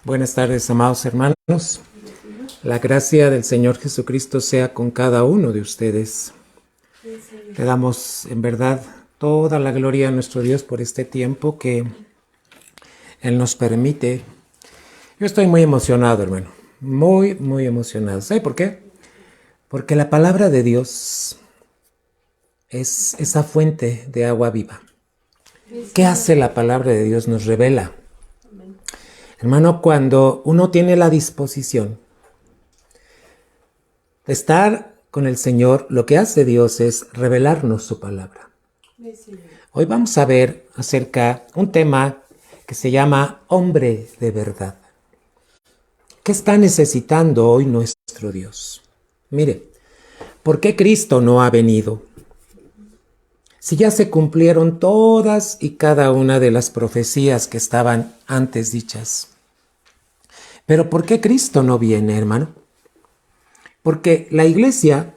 Buenas tardes, amados hermanos. La gracia del Señor Jesucristo sea con cada uno de ustedes. Le damos en verdad toda la gloria a nuestro Dios por este tiempo que Él nos permite. Yo estoy muy emocionado, hermano. Muy emocionado. ¿Sabe por qué? Porque la palabra de Dios es esa fuente de agua viva. ¿Qué hace la palabra de Dios? Nos revela. Hermano, cuando uno tiene la disposición de estar con el Señor, lo que hace Dios es revelarnos su palabra. Hoy vamos a ver acerca de un tema que se llama hombre de verdad. ¿Qué está necesitando hoy nuestro Dios? Mire, ¿por qué Cristo no ha venido? Si ya se cumplieron todas y cada una de las profecías que estaban antes dichas. Pero ¿por qué Cristo no viene, hermano? Porque la iglesia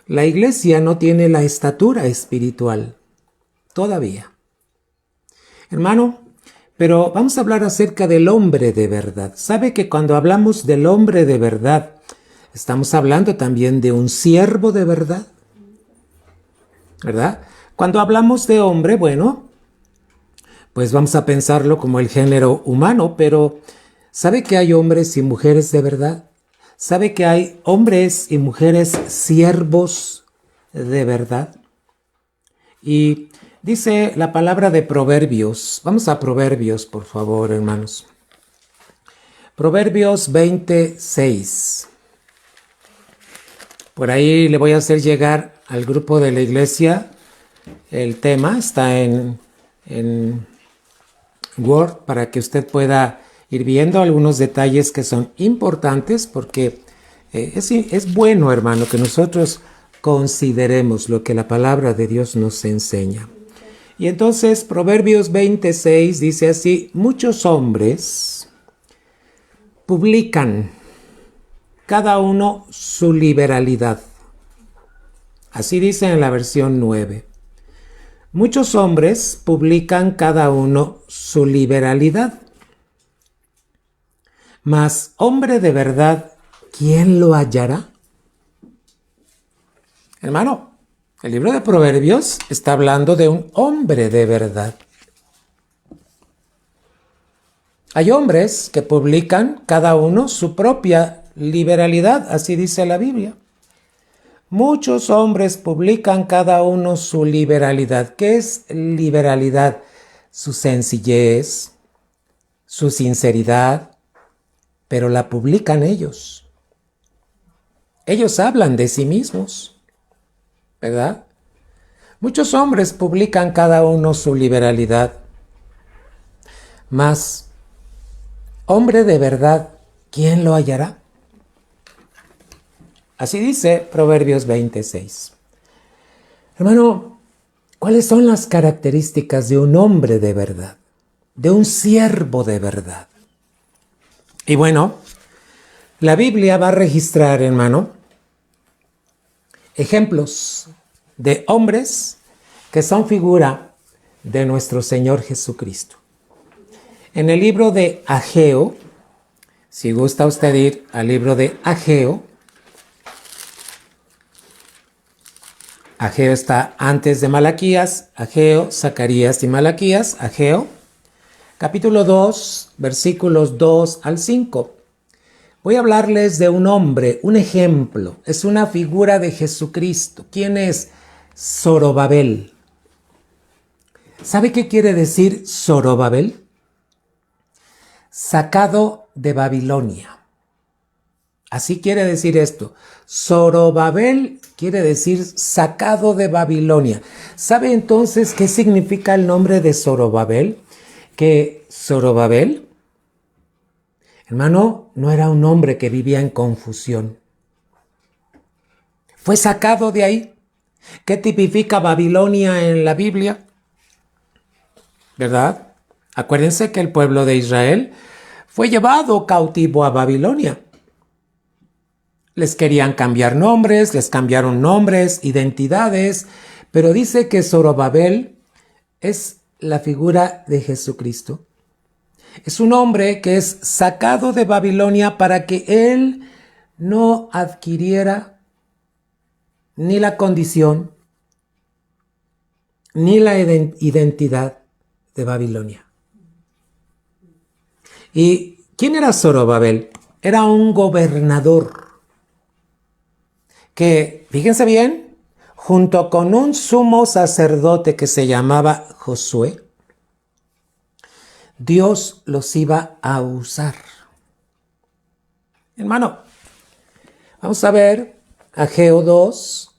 no tiene la estatura espiritual todavía. Hermano, pero vamos a hablar acerca del hombre de verdad. ¿Sabe que cuando hablamos del hombre de verdad, estamos hablando también de un siervo de verdad? ¿Verdad? Cuando hablamos de hombre, bueno, pues vamos a pensarlo como el género humano, pero ¿sabe que hay hombres y mujeres de verdad? ¿Sabe que hay hombres y mujeres siervos de verdad? Y dice la palabra de Proverbios. Vamos a Proverbios, por favor, hermanos. Proverbios 26. Por ahí le voy a hacer llegar al grupo de la iglesia el tema. Está en Word para que usted pueda ir viendo algunos detalles que son importantes porque es bueno, hermano, que nosotros consideremos lo que la palabra de Dios nos enseña. Y entonces Proverbios 26 dice así: muchos hombres publican cada uno su liberalidad. Así dice en la versión 9. Muchos hombres publican cada uno su liberalidad. Mas hombre de verdad, ¿quién lo hallará? Hermano, el libro de Proverbios está hablando de un hombre de verdad. Hay hombres que publican cada uno su propia liberalidad, así dice la Biblia. Muchos hombres publican cada uno su liberalidad. ¿Qué es liberalidad? Su sencillez, su sinceridad, pero la publican ellos. Ellos hablan de sí mismos, ¿verdad? Muchos hombres publican cada uno su liberalidad. Mas, hombre de verdad, ¿quién lo hallará? Así dice Proverbios 26. Hermano, ¿cuáles son las características de un hombre de verdad? De un siervo de verdad. Y bueno, la Biblia va a registrar, hermano, ejemplos de hombres que son figura de nuestro Señor Jesucristo. En el libro de Ageo, si gusta usted ir al libro de Ageo, Ageo está antes de Malaquías, Ageo, Zacarías y Malaquías. Ageo, capítulo 2, versículos 2 al 5. Voy a hablarles de un hombre, un ejemplo, es una figura de Jesucristo. ¿Quién es? Zorobabel. ¿Sabe qué quiere decir Zorobabel? Sacado de Babilonia. Así quiere decir esto. Zorobabel quiere decir sacado de Babilonia. ¿Sabe entonces qué significa el nombre de Zorobabel? Que Zorobabel, hermano, no era un hombre que vivía en confusión. Fue sacado de ahí. ¿Qué tipifica Babilonia en la Biblia? ¿Verdad? Acuérdense que el pueblo de Israel fue llevado cautivo a Babilonia. Les querían cambiar nombres, les cambiaron nombres, identidades, pero dice que Zorobabel es la figura de Jesucristo. Es un hombre que es sacado de Babilonia para que él no adquiriera ni la condición ni la identidad de Babilonia. ¿Y quién era Zorobabel? Era un gobernador que, fíjense bien, junto con un sumo sacerdote que se llamaba Josué, Dios los iba a usar. Hermano, vamos a ver Ageo 2,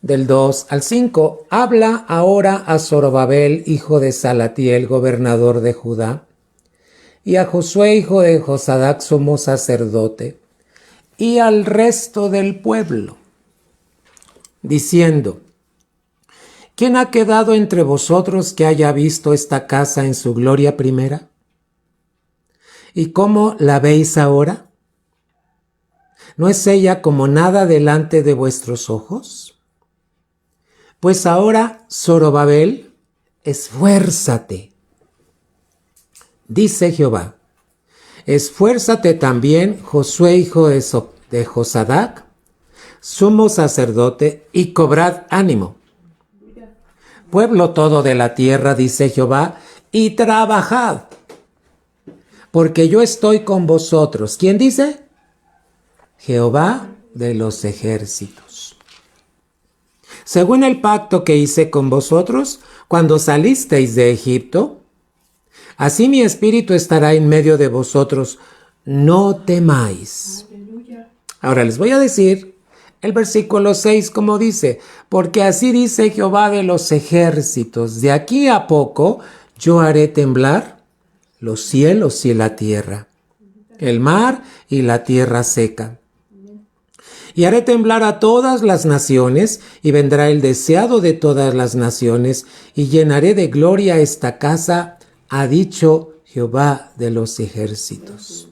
del 2 al 5. Habla ahora a Zorobabel, hijo de Salatiel, gobernador de Judá, y a Josué, hijo de Josadac, sumo sacerdote, y al resto del pueblo, diciendo: ¿quién ha quedado entre vosotros que haya visto esta casa en su gloria primera? ¿Y cómo la veis ahora? ¿No es ella como nada delante de vuestros ojos? Pues ahora, Zorobabel, esfuérzate, dice Jehová. Esfuérzate también, Josué, hijo de Josadac, sumo sacerdote, y cobrad ánimo. Pueblo todo de la tierra, dice Jehová, y trabajad, porque yo estoy con vosotros. ¿Quién dice? Jehová de los ejércitos. Según el pacto que hice con vosotros cuando salisteis de Egipto, así mi espíritu estará en medio de vosotros, no temáis. Aleluya. Ahora les voy a decir el versículo 6 como dice: porque así dice Jehová de los ejércitos, de aquí a poco yo haré temblar los cielos y la tierra, el mar y la tierra seca. Y haré temblar a todas las naciones, y vendrá el deseado de todas las naciones, y llenaré de gloria esta casa, ha dicho Jehová de los ejércitos.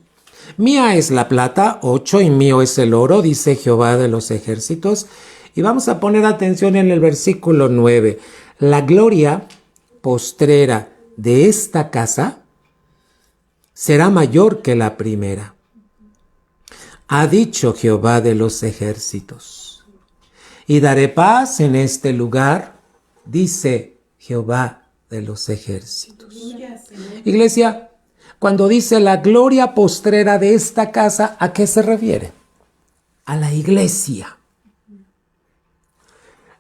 Mía es la plata, 8, y mío es el oro, dice Jehová de los ejércitos. Y vamos a poner atención en el versículo 9. La gloria postrera de esta casa será mayor que la primera, ha dicho Jehová de los ejércitos. Y daré paz en este lugar, dice Jehová de los ejércitos. Iglesia, cuando dice la gloria postrera de esta casa, ¿a qué se refiere? A la iglesia.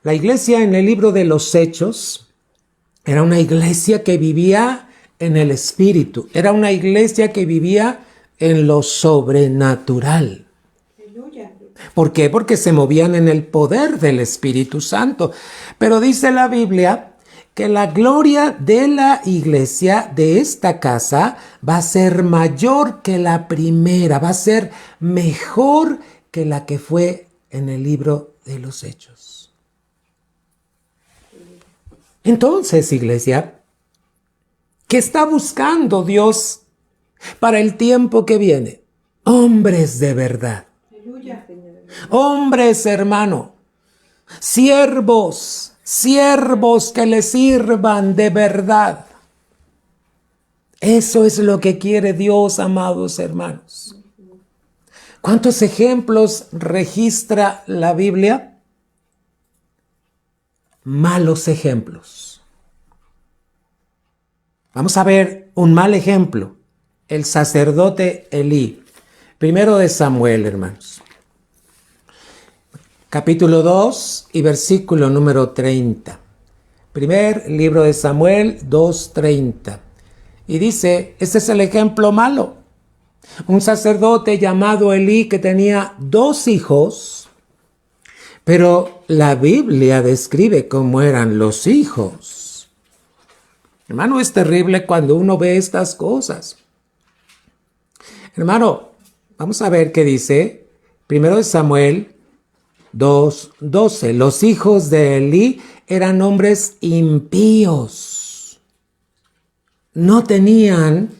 La iglesia en el libro de los Hechos era una iglesia que vivía en el Espíritu, era una iglesia que vivía en lo sobrenatural. ¿Por qué? Porque se movían en el poder del Espíritu Santo. Pero dice la Biblia que la gloria de la iglesia, de esta casa, va a ser mayor que la primera, va a ser mejor que la que fue en el libro de los Hechos. Entonces, iglesia, ¿qué está buscando Dios para el tiempo que viene? Hombres de verdad. Aleluya. Hombres, hermano, siervos que le sirvan de verdad. Eso es lo que quiere Dios, amados hermanos. ¿Cuántos ejemplos registra la Biblia? Malos ejemplos. Vamos a ver un mal ejemplo. El sacerdote Elí. Primero de Samuel, hermanos. Capítulo 2 y versículo número 30. Primer libro de Samuel 2:30. Y dice, este es el ejemplo malo. Un sacerdote llamado Elí que tenía 2 hijos, pero la Biblia describe cómo eran los hijos. Hermano, es terrible cuando uno ve estas cosas. Hermano, vamos a ver qué dice. Primero de Samuel 2:12. Los hijos de Elí eran hombres impíos. No tenían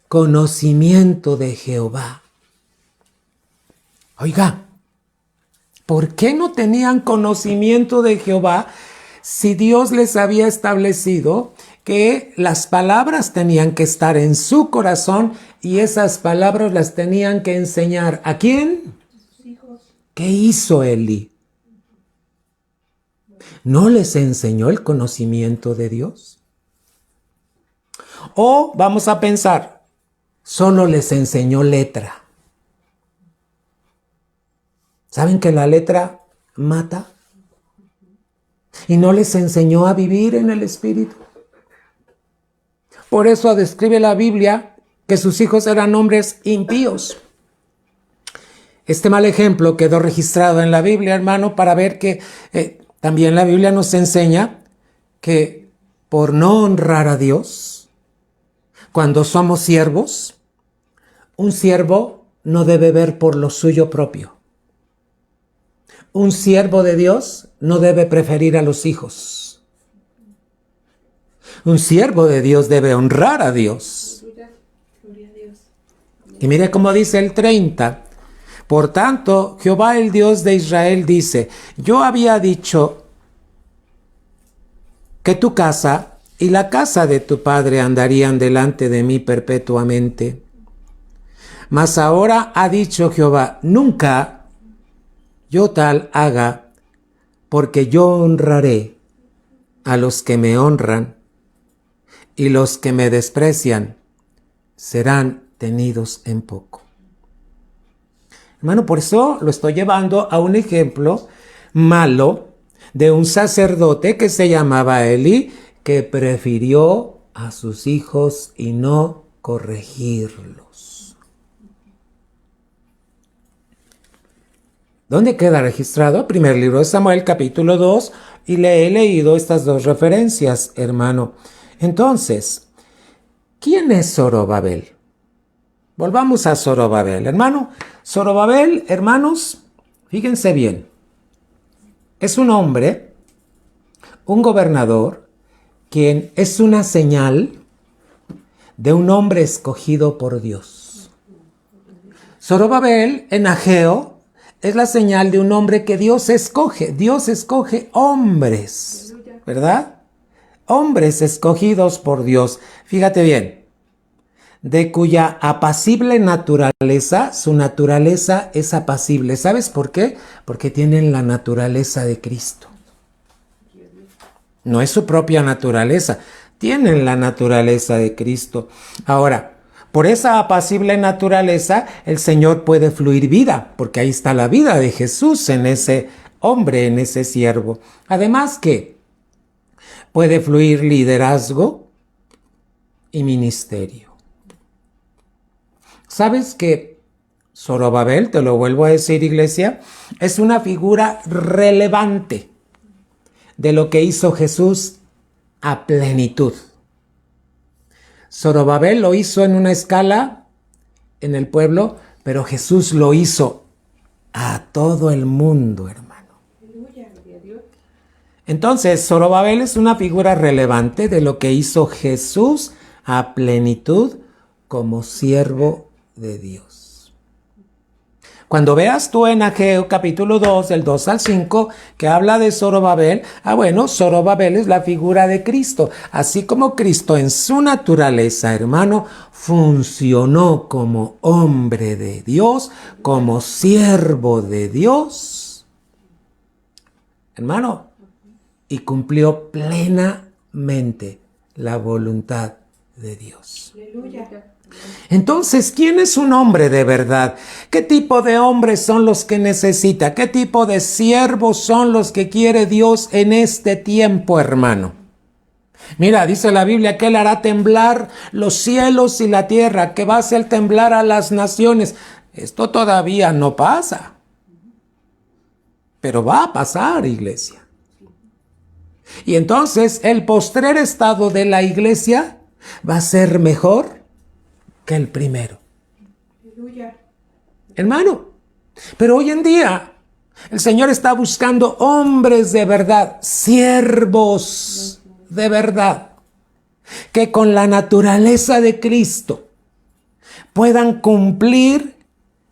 conocimiento de Jehová. Oiga, ¿por qué no tenían conocimiento de Jehová si Dios les había establecido que las palabras tenían que estar en su corazón y esas palabras las tenían que enseñar. ¿A quién? Sus hijos. ¿Qué hizo Elí? ¿No les enseñó el conocimiento de Dios? O vamos a pensar, solo les enseñó letra. ¿Saben que la letra mata? Y no les enseñó a vivir en el Espíritu. Por eso describe la Biblia que sus hijos eran hombres impíos. Este mal ejemplo quedó registrado en la Biblia, hermano, para ver que también la Biblia nos enseña que por no honrar a Dios, cuando somos siervos, un siervo no debe ver por lo suyo propio. Un siervo de Dios no debe preferir a los hijos. Un siervo de Dios debe honrar a Dios. Gloria a Dios. Y mire cómo dice el 30. Por tanto, Jehová el Dios de Israel dice, yo había dicho que tu casa y la casa de tu padre andarían delante de mí perpetuamente. Mas ahora ha dicho Jehová, nunca yo tal haga, porque yo honraré a los que me honran, y los que me desprecian serán tenidos en poco. Hermano, por eso lo estoy llevando a un ejemplo malo de un sacerdote que se llamaba Elí, que prefirió a sus hijos y no corregirlos. ¿Dónde queda registrado? Primer libro de Samuel, capítulo 2, y le he leído estas dos referencias, hermano. Entonces, ¿quién es Zorobabel? Volvamos a Zorobabel, hermano. Zorobabel, hermanos, fíjense bien, es un hombre, un gobernador, quien es una señal de un hombre escogido por Dios. Zorobabel, en Ageo, es la señal de un hombre que Dios escoge. Dios escoge hombres, ¿verdad? Hombres escogidos por Dios. Fíjate bien, de cuya apacible naturaleza, su naturaleza es apacible. ¿Sabes por qué? Porque tienen la naturaleza de Cristo. No es su propia naturaleza, tienen la naturaleza de Cristo. Ahora, por esa apacible naturaleza, el Señor puede fluir vida, porque ahí está la vida de Jesús en ese hombre, en ese siervo. Además que puede fluir liderazgo y ministerio. ¿Sabes que Zorobabel, te lo vuelvo a decir, iglesia, es una figura relevante de lo que hizo Jesús a plenitud? Zorobabel lo hizo en una escala en el pueblo, pero Jesús lo hizo a todo el mundo, hermano. Entonces, Zorobabel es una figura relevante de lo que hizo Jesús a plenitud como siervo de Dios. Cuando veas tú en Ageo capítulo 2, del 2 al 5, que habla de Zorobabel, bueno, Zorobabel es la figura de Cristo. Así como Cristo en su naturaleza, hermano, funcionó como hombre de Dios, como siervo de Dios, hermano, y cumplió plenamente la voluntad de Dios. Aleluya. Entonces, ¿quién es un hombre de verdad? ¿Qué tipo de hombres son los que necesita? ¿Qué tipo de siervos son los que quiere Dios en este tiempo, hermano? Mira, dice la Biblia que Él hará temblar los cielos y la tierra, que va a hacer temblar a las naciones. Esto todavía no pasa, pero va a pasar, iglesia. Y entonces el postrer estado de la iglesia va a ser mejor que el primero. Aleluya. Hermano, pero hoy en día el Señor está buscando hombres de verdad, siervos de verdad, que con la naturaleza de Cristo puedan cumplir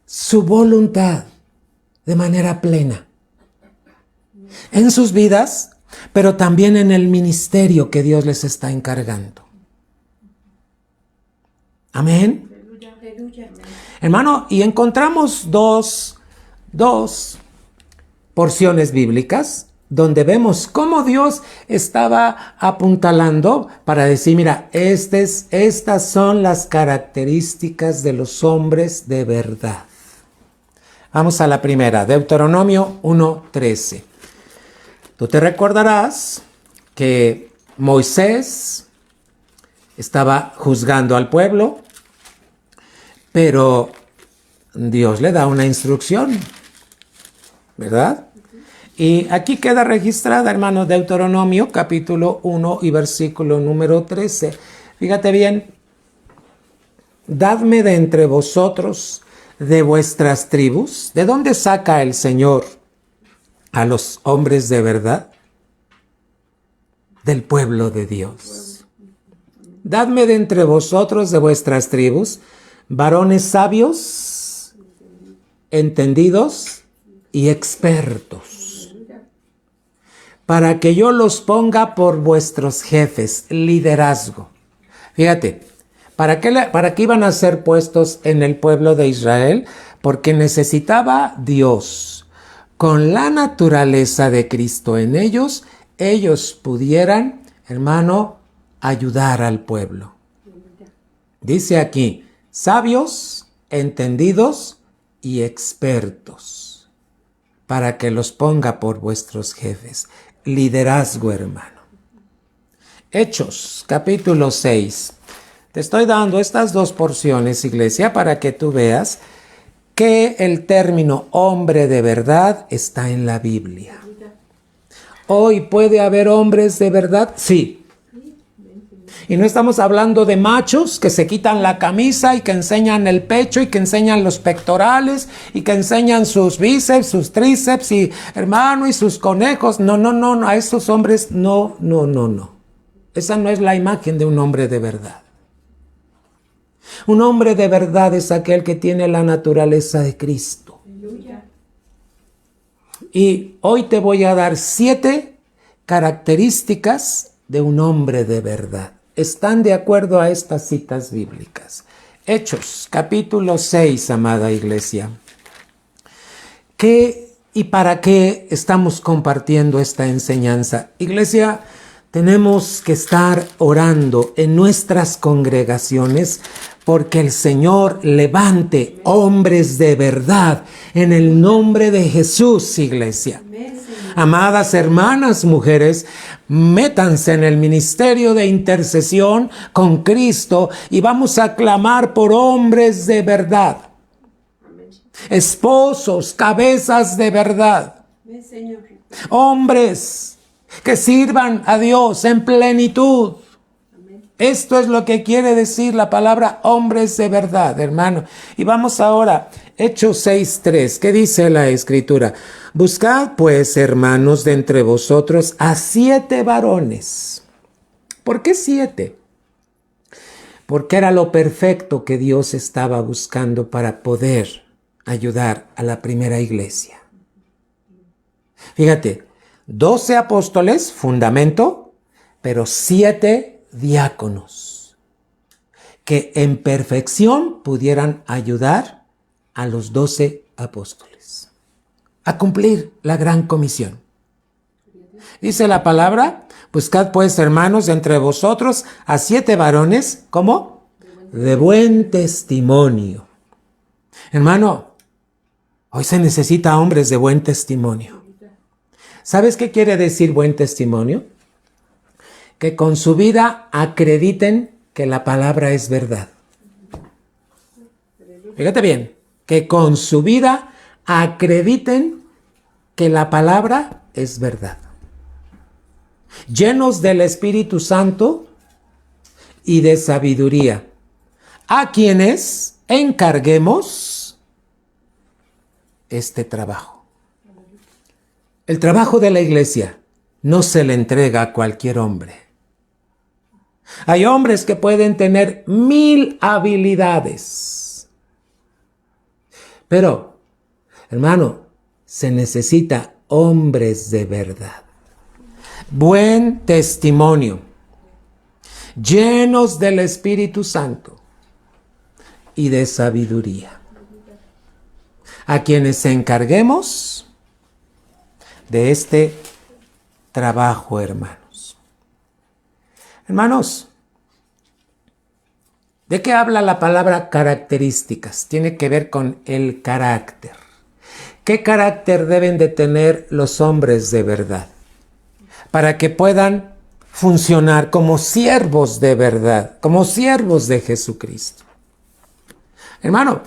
su voluntad de manera plena en sus vidas, pero también en el ministerio que Dios les está encargando. Amén. Aleluya. Hermano, y encontramos dos porciones bíblicas donde vemos cómo Dios estaba apuntalando para decir, mira, estas son las características de los hombres de verdad. Vamos a la primera, Deuteronomio 1:13. Tú te recordarás que Moisés estaba juzgando al pueblo, pero Dios le da una instrucción, ¿verdad? Y aquí queda registrada, hermanos, Deuteronomio capítulo 1 y versículo número 13. Fíjate bien, dadme de entre vosotros de vuestras tribus. ¿De dónde saca el Señor a los hombres de verdad? Del pueblo de Dios. Dadme de entre vosotros de vuestras tribus varones sabios, entendidos y expertos, para que yo los ponga por vuestros jefes, liderazgo. Fíjate, ¿para qué iban a ser puestos en el pueblo de Israel? Porque necesitaba Dios, con la naturaleza de Cristo en ellos pudieran, hermano, ayudar al pueblo. Dice aquí, sabios, entendidos y expertos, para que los ponga por vuestros jefes. Liderazgo, hermano. Hechos, capítulo 6. Te estoy dando estas dos porciones, iglesia, para que tú veas que el término hombre de verdad está en la Biblia. ¿Hoy puede haber hombres de verdad? Sí. Y no estamos hablando de machos que se quitan la camisa y que enseñan el pecho y que enseñan los pectorales y que enseñan sus bíceps, sus tríceps y hermano y sus conejos. No, a esos hombres no. Esa no es la imagen de un hombre de verdad. Un hombre de verdad es aquel que tiene la naturaleza de Cristo. Aleluya. Y hoy te voy a dar 7 características de un hombre de verdad. Están de acuerdo a estas citas bíblicas. Hechos, capítulo 6, amada iglesia. ¿Qué y para qué estamos compartiendo esta enseñanza? Iglesia, tenemos que estar orando en nuestras congregaciones porque el Señor levante hombres de verdad en el nombre de Jesús, iglesia. Amadas hermanas, mujeres, métanse en el ministerio de intercesión con Cristo y vamos a clamar por hombres de verdad. Esposos, cabezas de verdad. Hombres que sirvan a Dios en plenitud. Esto es lo que quiere decir la palabra hombres de verdad, hermano. Y vamos ahora, Hechos 6:3. ¿Qué dice la Escritura? Buscad pues, hermanos, de entre vosotros a 7 varones. ¿Por qué 7? Porque era lo perfecto que Dios estaba buscando para poder ayudar a la primera iglesia. Fíjate, 12 apóstoles, fundamento, pero 7 diáconos que en perfección pudieran ayudar a los 12 apóstoles a cumplir la gran comisión. Dice la palabra, buscad pues, hermanos, de entre vosotros a 7 varones, ¿cómo? De buen testimonio. Hermano, hoy se necesita hombres de buen testimonio. ¿Sabes qué quiere decir buen testimonio? Que con su vida acrediten que la palabra es verdad. Fíjate bien, que con su vida acrediten que la palabra es verdad. Llenos del Espíritu Santo y de sabiduría, a quienes encarguemos este trabajo. El trabajo de la iglesia no se le entrega a cualquier hombre. Hay hombres que pueden tener 1000 habilidades. Pero, hermano, se necesita hombres de verdad. buen testimonio, llenos del Espíritu Santo y de sabiduría, a quienes encarguemos de este trabajo, hermanos. Hermanos, ¿de qué habla la palabra características? Tiene que ver con el carácter. ¿Qué carácter deben de tener los hombres de verdad para que puedan funcionar como siervos de verdad, como siervos de Jesucristo? Hermano,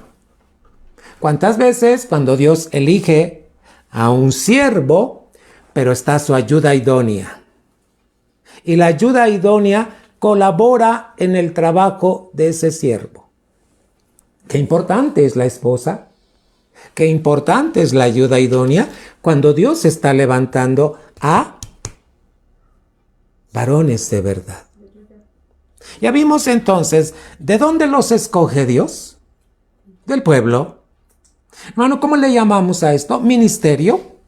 ¿cuántas veces cuando Dios elige a un siervo, pero está su ayuda idónea? Y la ayuda idónea colabora en el trabajo de ese siervo. Qué importante es la esposa, qué importante es la ayuda idónea cuando Dios está levantando a varones de verdad. Ya vimos entonces, ¿de dónde los escoge Dios? Del pueblo. Hermano, ¿cómo le llamamos a esto? Ministerio.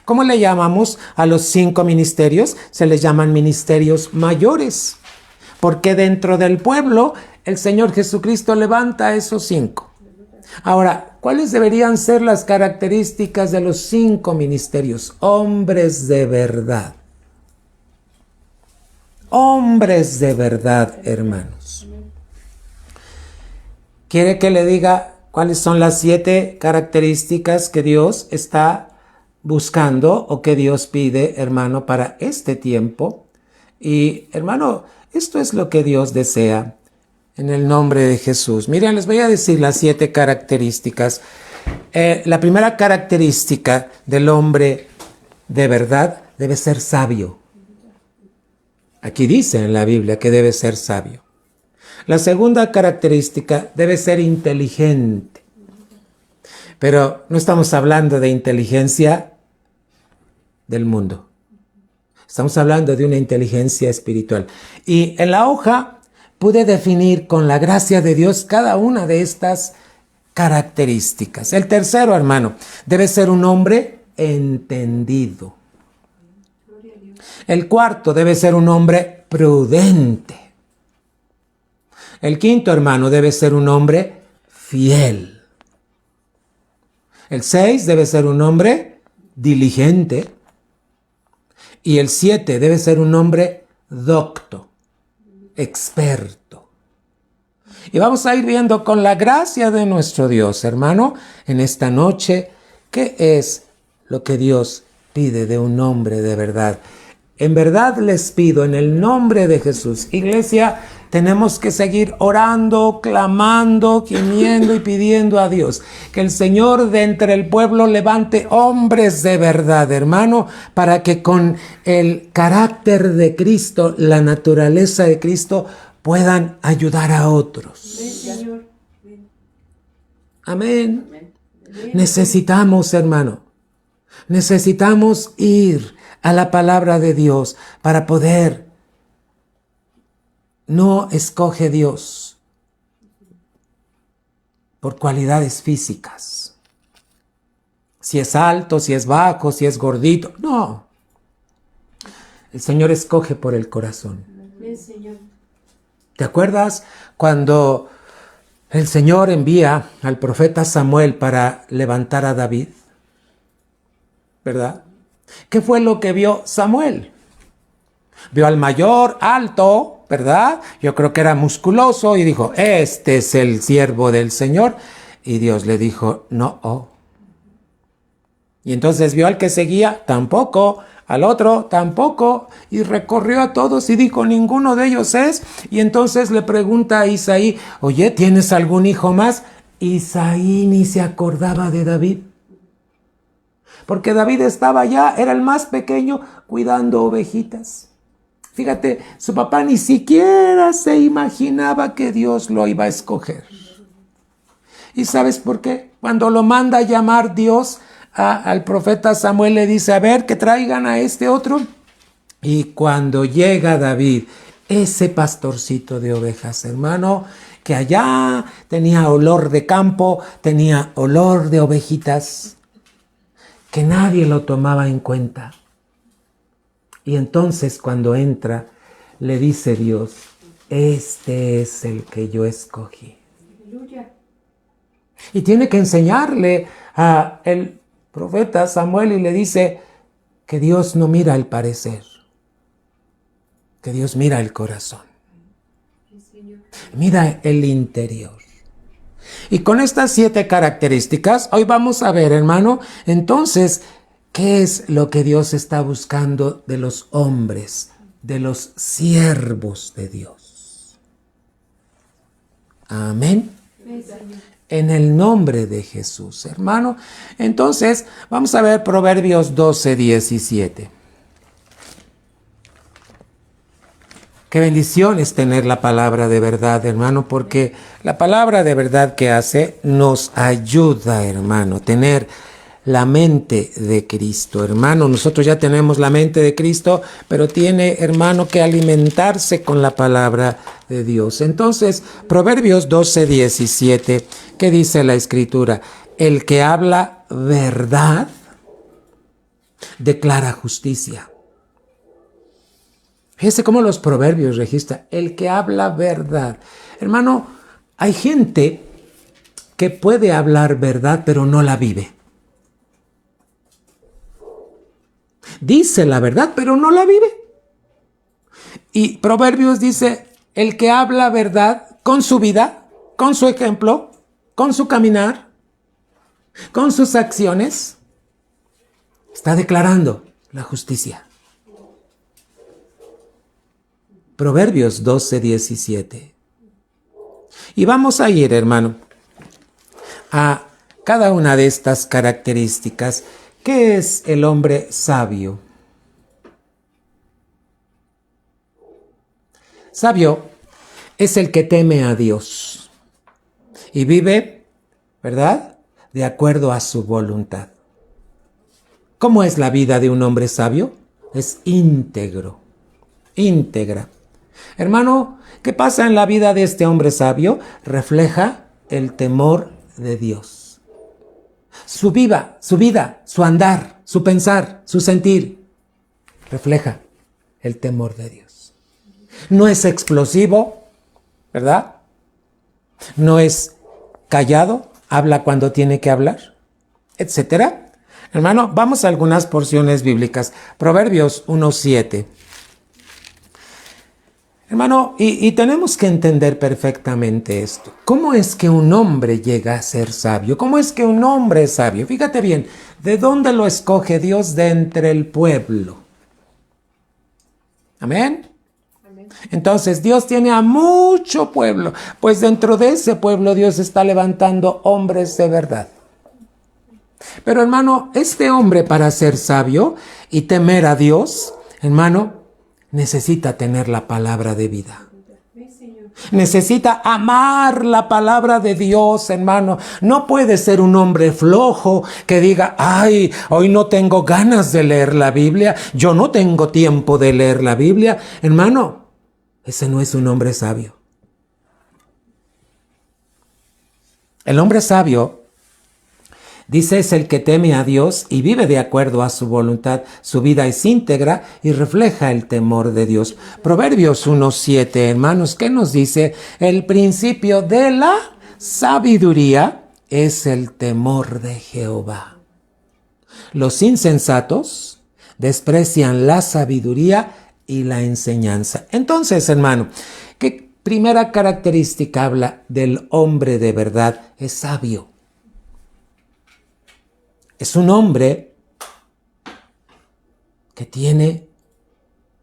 ¿Cómo le llamamos a los 5 ministerios? Se les llaman ministerios mayores, porque dentro del pueblo el Señor Jesucristo levanta a esos 5. Ahora, ¿cuáles deberían ser las características de los 5 ministerios? Hombres de verdad. Hombres de verdad, hermanos. ¿Quiere que le diga cuáles son las 7 características que Dios está buscando o que Dios pide, hermano, para este tiempo? Y, hermano, esto es lo que Dios desea en el nombre de Jesús. Miren, les voy a decir las 7 características. La primera característica del hombre de verdad debe ser sabio. Aquí dice en la Biblia que debe ser sabio. La segunda característica debe ser inteligente. Pero no estamos hablando de inteligencia del mundo. Estamos hablando de una inteligencia espiritual. Y en la hoja pude definir con la gracia de Dios cada una de estas características. El tercero, hermano, debe ser un hombre entendido. El cuarto debe ser un hombre prudente. El quinto, hermano, debe ser un hombre fiel. El 6 debe ser un hombre diligente. Y el 7 debe ser un hombre docto, experto. Y vamos a ir viendo con la gracia de nuestro Dios, hermano, en esta noche, qué es lo que Dios pide de un hombre de verdad. En verdad les pido en el nombre de Jesús, iglesia, tenemos que seguir orando, clamando, gimiendo y pidiendo a Dios que el Señor de entre el pueblo levante hombres de verdad, hermano, para que con el carácter de Cristo, la naturaleza de Cristo, puedan ayudar a otros. Amén. Amén. Necesitamos, hermano, necesitamos ir a la palabra de Dios para poder. No escoge Dios por cualidades físicas. Si es alto, si es bajo, si es gordito. No. El Señor escoge por el corazón. ¿Te acuerdas cuando el Señor envía al profeta Samuel para levantar a David? ¿Verdad? ¿Qué fue lo que vio Samuel? Vio al mayor, alto, ¿verdad? Yo creo que era musculoso y dijo, este es el siervo del Señor. Y Dios le dijo, no. Y entonces vio al que seguía, tampoco, al otro, tampoco, y recorrió a todos y dijo, ninguno de ellos es. Y entonces le pregunta a Isaí, oye, ¿tienes algún hijo más? Isaí ni se acordaba de David. Porque David estaba allá, era el más pequeño, cuidando ovejitas. Fíjate, su papá ni siquiera se imaginaba que Dios lo iba a escoger. ¿Y sabes por qué? Cuando lo manda a llamar Dios al profeta Samuel, le dice, a ver, que traigan a este otro. Y cuando llega David, ese pastorcito de ovejas, hermano, que allá tenía olor de campo, tenía olor de ovejitas, que nadie lo tomaba en cuenta. Y entonces cuando entra, le dice Dios, este es el que yo escogí. Aleluya. Y tiene que enseñarle a el profeta Samuel y le dice que Dios no mira el parecer, que Dios mira el corazón, Sí, Señor. mira el interior. Y con estas 7 características, hoy vamos a ver, hermano, entonces, ¿qué es lo que Dios está buscando de los hombres, de los siervos de Dios? Amén. Sí, Señor. En el nombre de Jesús, hermano. Entonces, vamos a ver Proverbios 12:17. Qué bendición es tener la palabra de verdad, hermano, porque la palabra de verdad que hace nos ayuda, hermano, tener la mente de Cristo, hermano. Nosotros ya tenemos la mente de Cristo, pero tiene, hermano, que alimentarse con la palabra de Dios. Entonces, Proverbios 12:17, ¿qué dice la Escritura? El que habla verdad declara justicia. Fíjese cómo los proverbios registran, el que habla verdad. Hermano, hay gente que puede hablar verdad, pero no la vive. Dice la verdad, pero no la vive. Y Proverbios dice, el que habla verdad con su vida, con su ejemplo, con su caminar, con sus acciones, está declarando la justicia. Proverbios 12:17. Y vamos a ir, hermano, a cada una de estas características. ¿Qué es el hombre sabio? Sabio es el que teme a Dios y vive, ¿verdad?, de acuerdo a su voluntad. ¿Cómo es la vida de un hombre sabio? Es íntegro, íntegra. Hermano, ¿qué pasa en la vida de este hombre sabio? Refleja el temor de Dios. Su vida, su andar, su pensar, su sentir, refleja el temor de Dios. No es explosivo, ¿verdad? No es callado, habla cuando tiene que hablar, etcétera. Hermano, vamos a algunas porciones bíblicas. Proverbios 1:7. Hermano, y tenemos que entender perfectamente esto. ¿Cómo es que un hombre llega a ser sabio? ¿Cómo es que un hombre es sabio? Fíjate bien, ¿de dónde lo escoge Dios? De entre el pueblo. ¿Amén? Amén. Entonces Dios tiene a mucho pueblo, pues dentro de ese pueblo Dios está levantando hombres de verdad. Pero hermano, este hombre para ser sabio y temer a Dios, hermano, necesita tener la palabra de vida. Sí, Señor. Necesita amar la palabra de Dios, hermano. No puede ser un hombre flojo que diga, ay, hoy no tengo ganas de leer la Biblia, yo no tengo tiempo de leer la Biblia. Hermano, ese no es un hombre sabio. El hombre sabio, dice, es el que teme a Dios y vive de acuerdo a su voluntad. Su vida es íntegra y refleja el temor de Dios. Proverbios 1:7, hermanos, ¿qué nos dice? El principio de la sabiduría es el temor de Jehová. Los insensatos desprecian la sabiduría y la enseñanza. Entonces, hermano, ¿qué primera característica habla del hombre de verdad? Es sabio. Es un hombre que tiene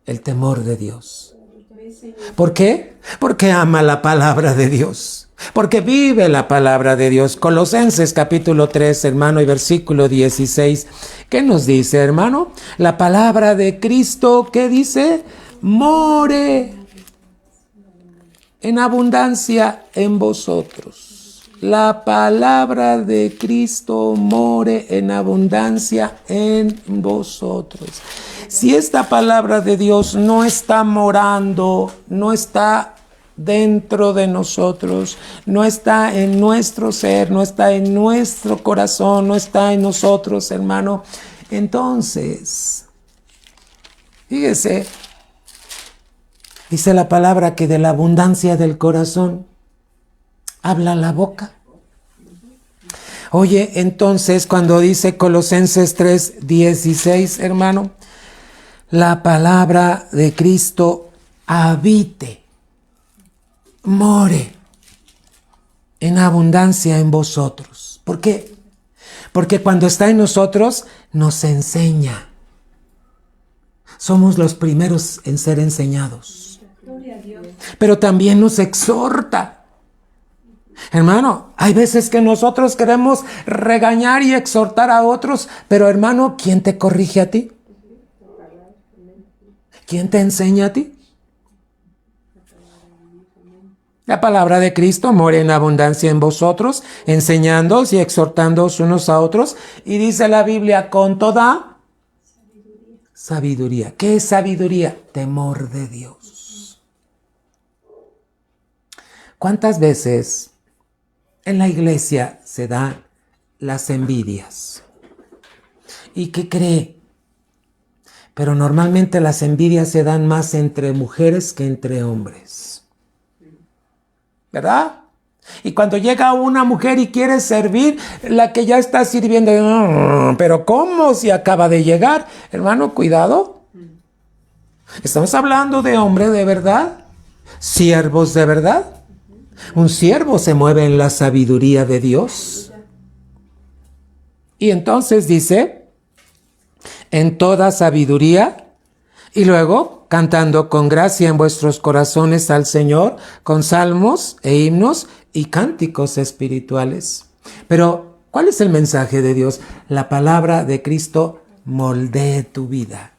el temor de Dios. Sí, Señor. ¿Por qué? Porque ama la palabra de Dios. Porque vive la palabra de Dios. Colosenses capítulo 3, hermano, y versículo 16. ¿Qué nos dice, hermano? La palabra de Cristo, ¿qué dice? More en abundancia en vosotros. La palabra de Cristo more en abundancia en vosotros. Si esta palabra de Dios no está morando, no está dentro de nosotros, no está en nuestro ser, no está en nuestro corazón, no está en nosotros, hermano, entonces Fíjese, dice la palabra que de la abundancia del corazón habla la boca. Oye, entonces cuando dice Colosenses 3:16, hermano, la palabra de Cristo habite, more en abundancia en vosotros. ¿Por qué? Porque cuando está en nosotros nos enseña. Somos los primeros en ser enseñados. Gloria a Dios. Pero también nos exhorta. Hermano, hay veces que nosotros queremos regañar y exhortar a otros, pero hermano, ¿quién te corrige a ti? ¿Quién te enseña a ti? La palabra de Cristo mora en abundancia en vosotros, enseñándoos y exhortándoos unos a otros. Y dice la Biblia, con toda sabiduría. ¿Qué es sabiduría? Temor de Dios. ¿Cuántas veces en la iglesia se dan las envidias? ¿Y qué cree? Pero normalmente las envidias se dan más entre mujeres que entre hombres. ¿Verdad? Y cuando llega una mujer y quiere servir, la que ya está sirviendo, pero ¿cómo si acaba de llegar? Hermano, cuidado. Estamos hablando de hombres de verdad, siervos de verdad. Un siervo se mueve en la sabiduría de Dios. Y entonces dice, en toda sabiduría, y luego cantando con gracia en vuestros corazones al Señor, con salmos e himnos y cánticos espirituales. Pero, ¿cuál es el mensaje de Dios? La palabra de Cristo moldee tu vida.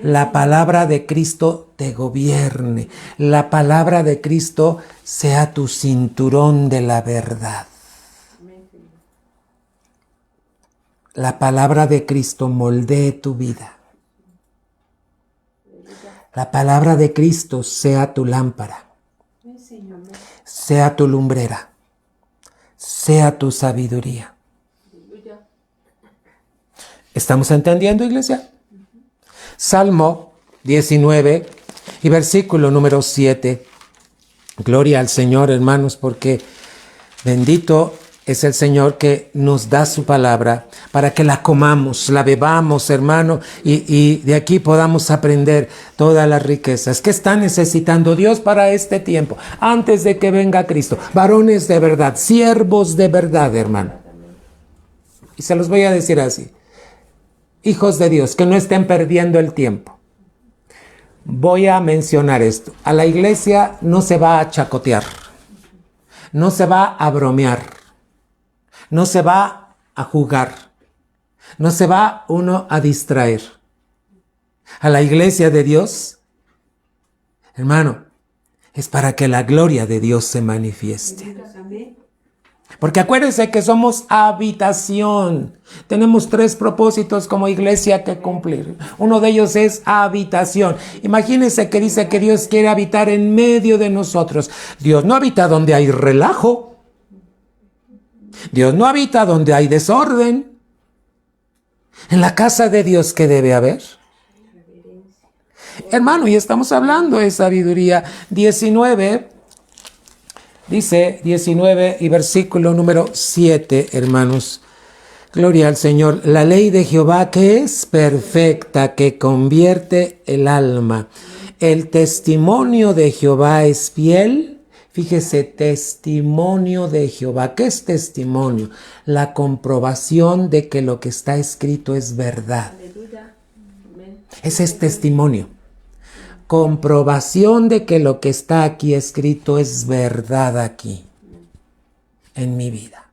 La palabra de Cristo te gobierne. La palabra de Cristo sea tu cinturón de la verdad. La palabra de Cristo moldee tu vida. La palabra de Cristo sea tu lámpara, sea tu lumbrera, sea tu sabiduría. ¿Estamos entendiendo, iglesia? Salmo 19 y versículo número 7. Gloria al Señor, hermanos, porque bendito es el Señor que nos da su palabra para que la comamos, la bebamos, hermano, y de aquí podamos aprender todas las riquezas que está necesitando Dios para este tiempo, antes de que venga Cristo. Varones de verdad, siervos de verdad, hermano. Y se los voy a decir así. Hijos de Dios, que no estén perdiendo el tiempo. Voy a mencionar esto. A la iglesia no se va a chacotear, no se va a bromear, no se va a jugar, no se va uno a distraer. A la iglesia de Dios, hermano, es para que la gloria de Dios se manifieste. Porque acuérdense que somos habitación. Tenemos 3 propósitos como iglesia que cumplir. Uno de ellos es habitación. Imagínense que dice que Dios quiere habitar en medio de nosotros. Dios no habita donde hay relajo. Dios no habita donde hay desorden. En la casa de Dios, ¿qué debe haber? Hermano, y estamos hablando de sabiduría. 19, dice 19 y versículo número 7, hermanos. Gloria al Señor. La ley de Jehová que es perfecta, que convierte el alma. El testimonio de Jehová es fiel. Fíjese, testimonio de Jehová. ¿Qué es testimonio? La comprobación de que lo que está escrito es verdad. Ese es testimonio. Comprobación de que lo que está aquí escrito es verdad aquí, en mi vida.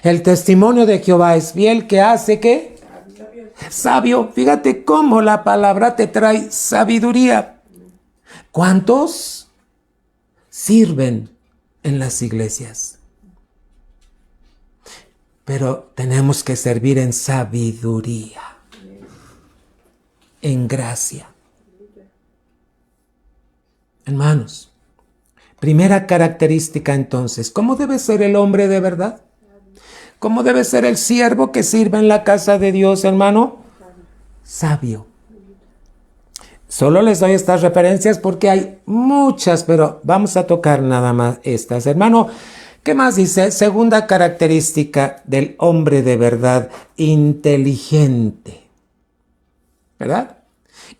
El testimonio de Jehová es fiel, que hace que sabio. Fíjate cómo la palabra te trae sabiduría. ¿Cuántos sirven en las iglesias? Pero tenemos que servir en sabiduría, en gracia. Hermanos, primera característica entonces, ¿cómo debe ser el hombre de verdad? ¿Cómo debe ser el siervo que sirve en la casa de Dios, hermano? Sabio. Solo les doy estas referencias porque hay muchas, pero vamos a tocar nada más estas. Hermano, ¿qué más dice? Segunda característica del hombre de verdad, inteligente. ¿Verdad?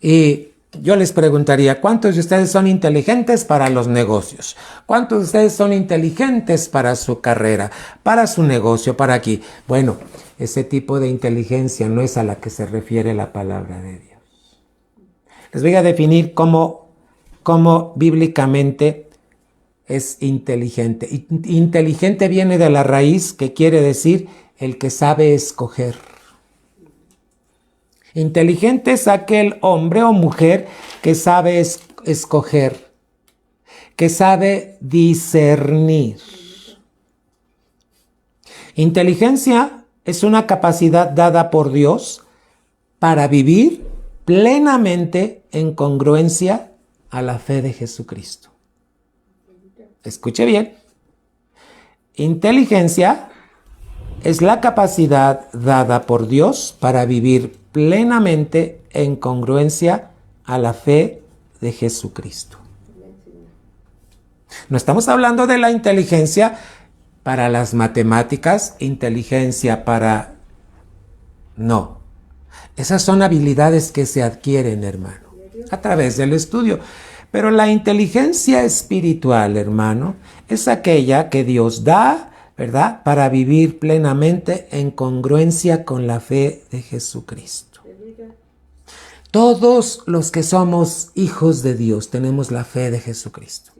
Y yo les preguntaría, ¿cuántos de ustedes son inteligentes para los negocios? ¿Cuántos de ustedes son inteligentes para su carrera, para su negocio, para aquí? Bueno, ese tipo de inteligencia no es a la que se refiere la palabra de Dios. Les voy a definir cómo bíblicamente es inteligente. Inteligente viene de la raíz que quiere decir el que sabe escoger. Inteligente es aquel hombre o mujer que sabe escoger, que sabe discernir. Inteligencia es una capacidad dada por Dios para vivir plenamente en congruencia a la fe de Jesucristo. Escuche bien. Inteligencia es la capacidad dada por Dios para vivir plenamente en congruencia a la fe de Jesucristo. No estamos hablando de la inteligencia para las matemáticas, inteligencia para... No. Esas son habilidades que se adquieren, hermano, a través del estudio. Pero la inteligencia espiritual, hermano, es aquella que Dios da, ¿verdad?, para vivir plenamente en congruencia con la fe de Jesucristo. Todos los que somos hijos de Dios tenemos la fe de Jesucristo.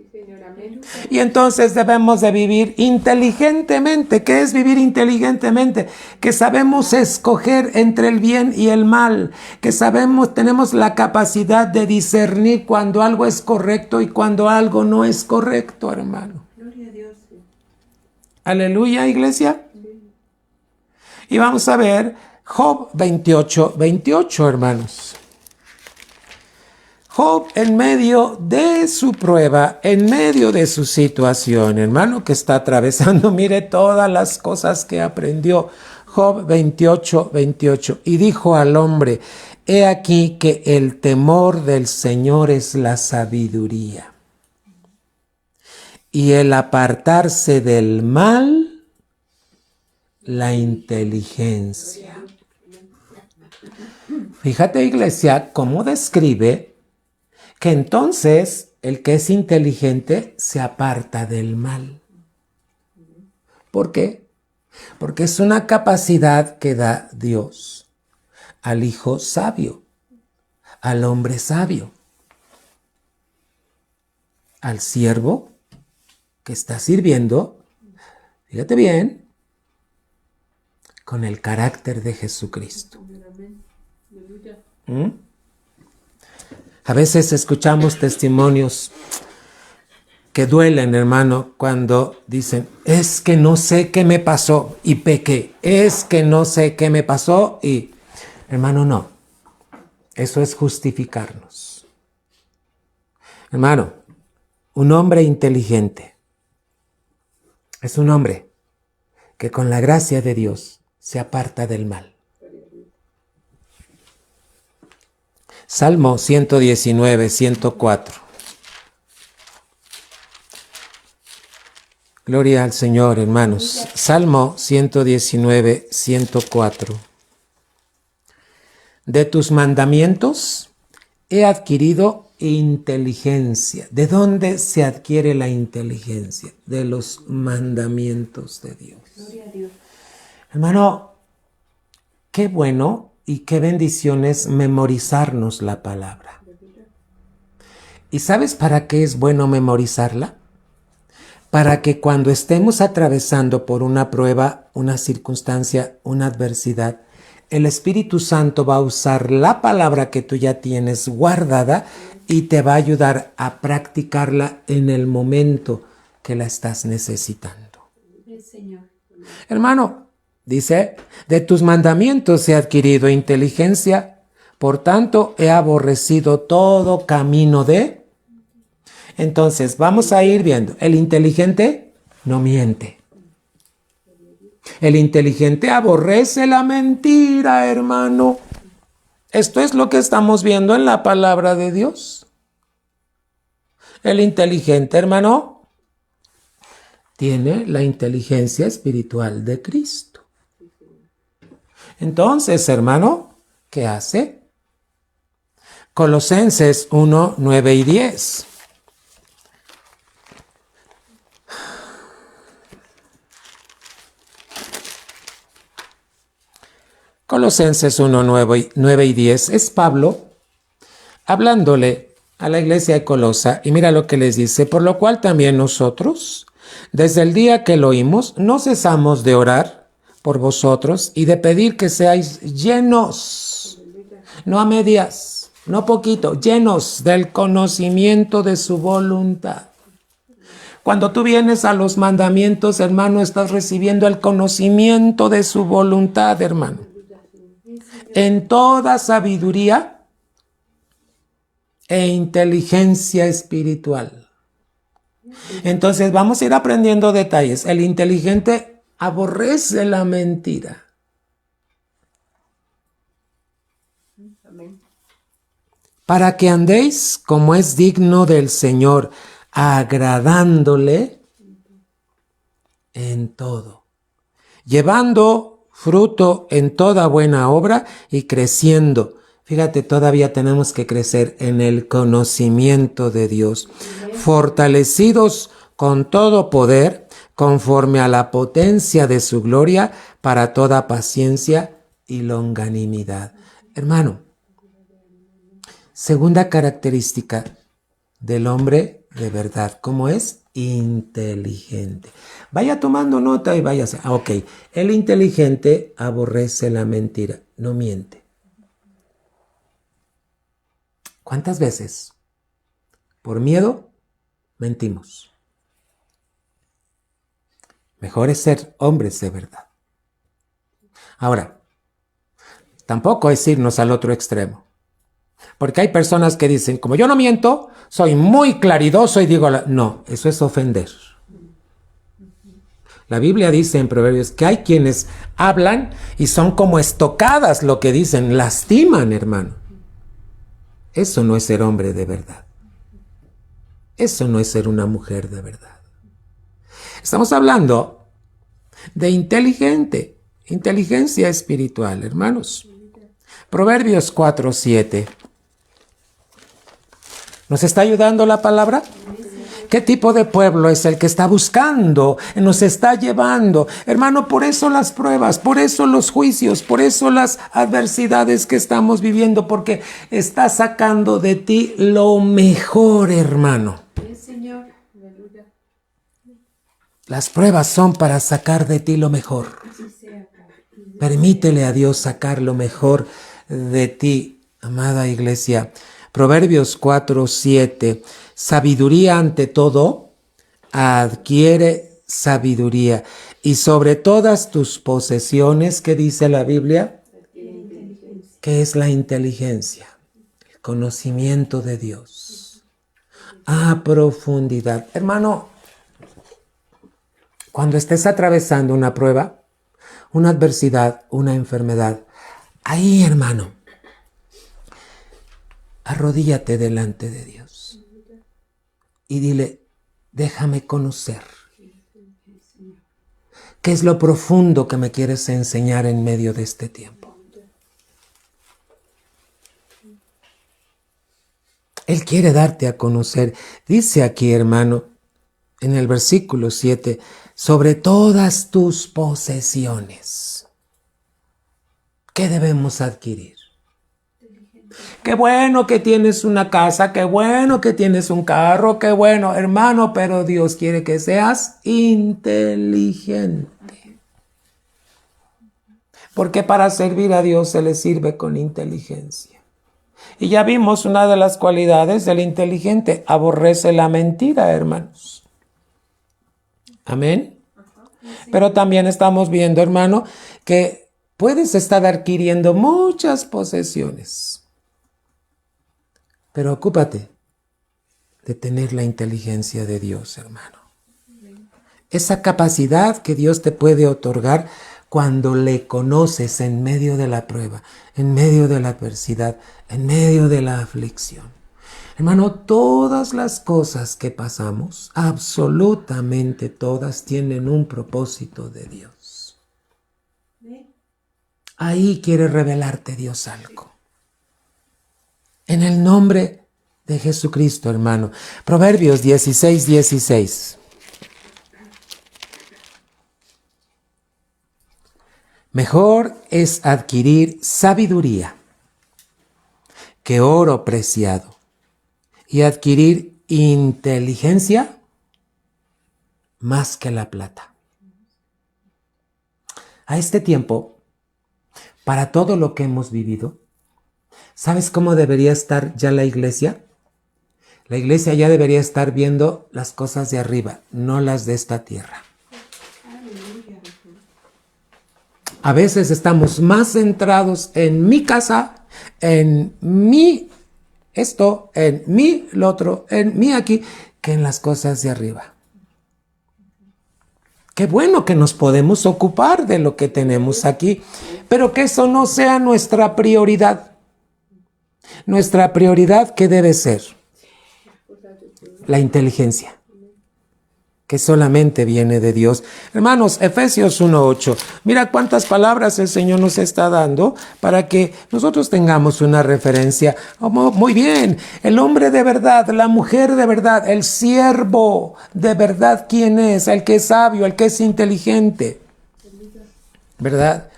Y entonces debemos de vivir inteligentemente. ¿Qué es vivir inteligentemente? Que sabemos escoger entre el bien y el mal. Que tenemos la capacidad de discernir cuando algo es correcto y cuando algo no es correcto, hermano. Gloria a Dios. Aleluya, iglesia. Y vamos a ver Job 28, hermanos. Job, en medio de su prueba, en medio de su situación, hermano, que está atravesando, mire todas las cosas que aprendió. Job 28. Y dijo al hombre, he aquí que el temor del Señor es la sabiduría, y el apartarse del mal, la inteligencia. Fíjate, iglesia, cómo describe que entonces el que es inteligente se aparta del mal. ¿Por qué? Porque es una capacidad que da Dios al hijo sabio, al hombre sabio, al siervo que está sirviendo, fíjate bien, con el carácter de Jesucristo. ¿Mm? A veces escuchamos testimonios que duelen, hermano, cuando dicen, es que no sé qué me pasó y pequé, es que no sé qué me pasó y, hermano, no. Eso es justificarnos. Hermano, un hombre inteligente es un hombre que con la gracia de Dios se aparta del mal. Salmo 119, 104. Gloria al Señor, hermanos. Salmo 119, 104. De tus mandamientos he adquirido inteligencia. ¿De dónde se adquiere la inteligencia? De los mandamientos de Dios. Gloria a Dios. Hermano, qué bueno y qué bendición es memorizarnos la palabra. ¿Y sabes para qué es bueno memorizarla? Para que cuando estemos atravesando por una prueba, una circunstancia, una adversidad, el Espíritu Santo va a usar la palabra que tú ya tienes guardada y te va a ayudar a practicarla en el momento que la estás necesitando. El Señor. Hermano, dice, de tus mandamientos he adquirido inteligencia, por tanto he aborrecido todo camino de... Entonces, vamos a ir viendo. El inteligente no miente. El inteligente aborrece la mentira, hermano. Esto es lo que estamos viendo en la palabra de Dios. El inteligente, hermano, tiene la inteligencia espiritual de Cristo. Entonces, hermano, ¿qué hace? Colosenses 1, 9 y 10. Colosenses 1, 9 y 10 es Pablo hablándole a la iglesia de Colosa, y mira lo que les dice: por lo cual también nosotros, desde el día que lo oímos, no cesamos de orar por vosotros y de pedir que seáis llenos, no a medias, no poquito, llenos del conocimiento de su voluntad. Cuando tú vienes a los mandamientos, hermano, estás recibiendo el conocimiento de su voluntad, hermano. En toda sabiduría e inteligencia espiritual. Entonces vamos a ir aprendiendo detalles. El inteligente aborrece la mentira. Amén. Para que andéis como es digno del Señor, agradándole en todo, llevando fruto en toda buena obra y creciendo. Fíjate, todavía tenemos que crecer en el conocimiento de Dios, fortalecidos con todo poder, conforme a la potencia de su gloria, para toda paciencia y longanimidad. Hermano, segunda característica del hombre de verdad, ¿cómo es? Inteligente. Vaya tomando nota y vaya. Ok, el inteligente aborrece la mentira, no miente. ¿Cuántas veces por miedo mentimos? Mejor es ser hombres de verdad. Ahora, tampoco es irnos al otro extremo. Porque hay personas que dicen, como yo no miento, soy muy claridoso y digo, no, eso es ofender. La Biblia dice en Proverbios que hay quienes hablan y son como estocadas lo que dicen, lastiman, hermano. Eso no es ser hombre de verdad. Eso no es ser una mujer de verdad. Estamos hablando de inteligencia espiritual, hermanos. Proverbios 4, 7. ¿Nos está ayudando la palabra? ¿Qué tipo de pueblo es el que está buscando, nos está llevando? Hermano, por eso las pruebas, por eso los juicios, por eso las adversidades que estamos viviendo, porque está sacando de ti lo mejor, hermano. Sí, Señor. Aleluya. Las pruebas son para sacar de ti lo mejor. Permítele a Dios sacar lo mejor de ti, amada iglesia. Proverbios 4, 7. Sabiduría ante todo, adquiere sabiduría. Y sobre todas tus posesiones, ¿qué dice la Biblia? ¿Qué es la inteligencia? El conocimiento de Dios. A profundidad. Hermano, cuando estés atravesando una prueba, una adversidad, una enfermedad, ahí, hermano, arrodíllate delante de Dios y dile, déjame conocer. ¿Qué es lo profundo que me quieres enseñar en medio de este tiempo? Él quiere darte a conocer. Dice aquí, hermano, en el versículo 7, sobre todas tus posesiones. ¿Qué debemos adquirir? Qué bueno que tienes una casa, qué bueno que tienes un carro, qué bueno, hermano, pero Dios quiere que seas inteligente. Porque para servir a Dios se le sirve con inteligencia. Y ya vimos una de las cualidades del inteligente, aborrece la mentira, hermanos. Amén. Pero también estamos viendo, hermano, que puedes estar adquiriendo muchas posesiones. Pero ocúpate de tener la inteligencia de Dios, hermano. Esa capacidad que Dios te puede otorgar cuando le conoces en medio de la prueba, en medio de la adversidad, en medio de la aflicción. Hermano, todas las cosas que pasamos, absolutamente todas, tienen un propósito de Dios. Ahí quiere revelarte Dios algo. En el nombre de Jesucristo, hermano. Proverbios 16:16. Mejor es adquirir sabiduría que oro preciado y adquirir inteligencia más que la plata. A este tiempo, para todo lo que hemos vivido, ¿sabes cómo debería estar ya la iglesia? La iglesia ya debería estar viendo las cosas de arriba, no las de esta tierra. A veces estamos más centrados en mi casa, en mi esto, en mi lo otro, en mi aquí, que en las cosas de arriba. Qué bueno que nos podemos ocupar de lo que tenemos aquí, pero que eso no sea nuestra prioridad. Nuestra prioridad, ¿qué debe ser? La inteligencia, que solamente viene de Dios. Hermanos, Efesios 1:8. Mira cuántas palabras el Señor nos está dando para que nosotros tengamos una referencia. Oh, muy bien, el hombre de verdad, la mujer de verdad, el siervo de verdad, ¿quién es? El que es sabio, el que es inteligente. ¿Verdad?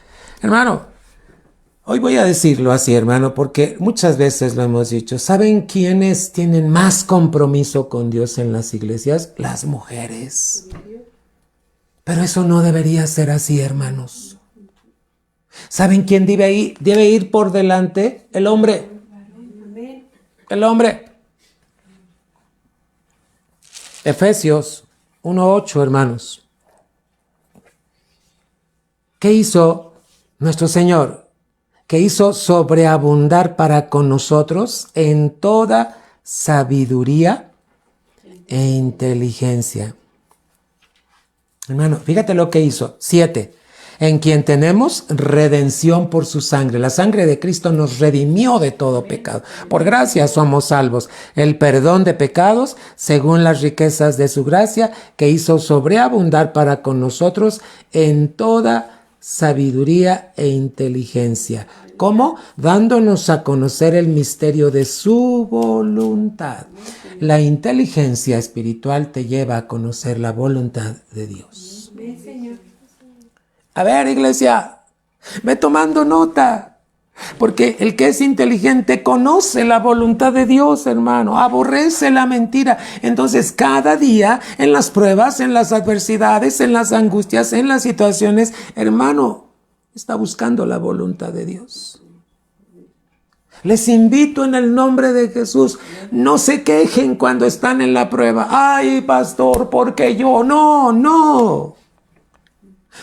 Hermano, hoy voy a decirlo así, hermano, porque muchas veces lo hemos dicho. ¿Saben quiénes tienen más compromiso con Dios en las iglesias? Las mujeres. Pero eso no debería ser así, hermanos. ¿Saben quién debe ir por delante? El hombre. El hombre. Efesios 1:8, hermanos. ¿Qué hizo nuestro Señor? Que hizo sobreabundar para con nosotros en toda sabiduría e inteligencia. Hermano, fíjate lo que hizo. 7. En quien tenemos redención por su sangre. La sangre de Cristo nos redimió de todo pecado. Por gracia somos salvos. El perdón de pecados según las riquezas de su gracia, que hizo sobreabundar para con nosotros en toda sabiduría e inteligencia. ¿Cómo? Dándonos a conocer el misterio de su voluntad. La inteligencia espiritual te lleva a conocer la voluntad de Dios. A ver, iglesia, ve tomando nota. Porque el que es inteligente conoce la voluntad de Dios, hermano, aborrece la mentira. Entonces, cada día, en las pruebas, en las adversidades, en las angustias, en las situaciones, hermano, está buscando la voluntad de Dios. Les invito en el nombre de Jesús, no se quejen cuando están en la prueba. Ay, pastor, porque yo, no.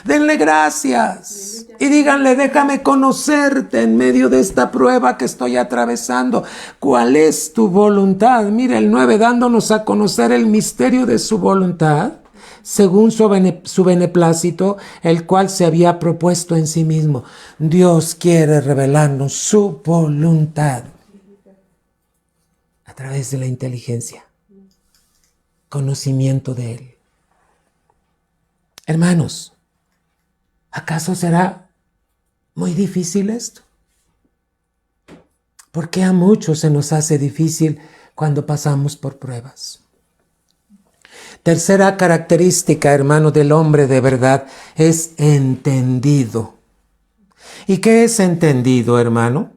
Denle gracias y díganle, déjame conocerte en medio de esta prueba que estoy atravesando. ¿Cuál es tu voluntad? Mira el 9, dándonos a conocer el misterio de su voluntad, según su beneplácito, el cual se había propuesto en sí mismo. Dios quiere revelarnos su voluntad a través de la inteligencia, conocimiento de Él. Hermanos, ¿acaso será muy difícil esto? Porque a muchos se nos hace difícil cuando pasamos por pruebas. Tercera característica, hermano, del hombre de verdad es entendido. ¿Y qué es entendido, hermano?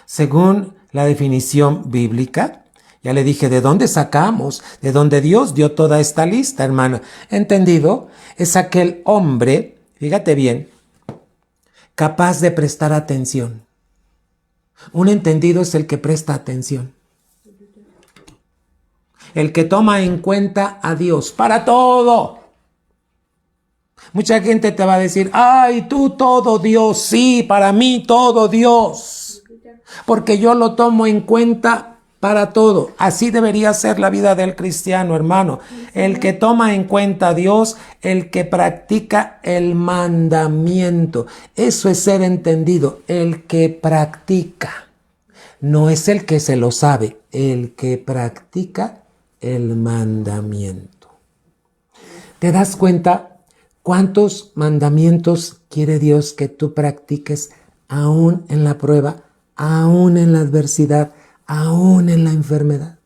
Según la definición bíblica, ya le dije de dónde sacamos, de dónde Dios dio toda esta lista, hermano. Entendido es aquel hombre, fíjate bien, capaz de prestar atención. Un entendido es el que presta atención. El que toma en cuenta a Dios para todo. Mucha gente te va a decir, ay, tú todo Dios. Sí, para mí todo Dios. Porque yo lo tomo en cuenta para todo. Así debería ser la vida del cristiano, hermano. El que toma en cuenta a Dios, el que practica el mandamiento. Eso es ser entendido, el que practica. No es el que se lo sabe, el que practica el mandamiento. ¿Te das cuenta cuántos mandamientos quiere Dios que tú practiques aún en la prueba, aún en la adversidad, aún en la enfermedad?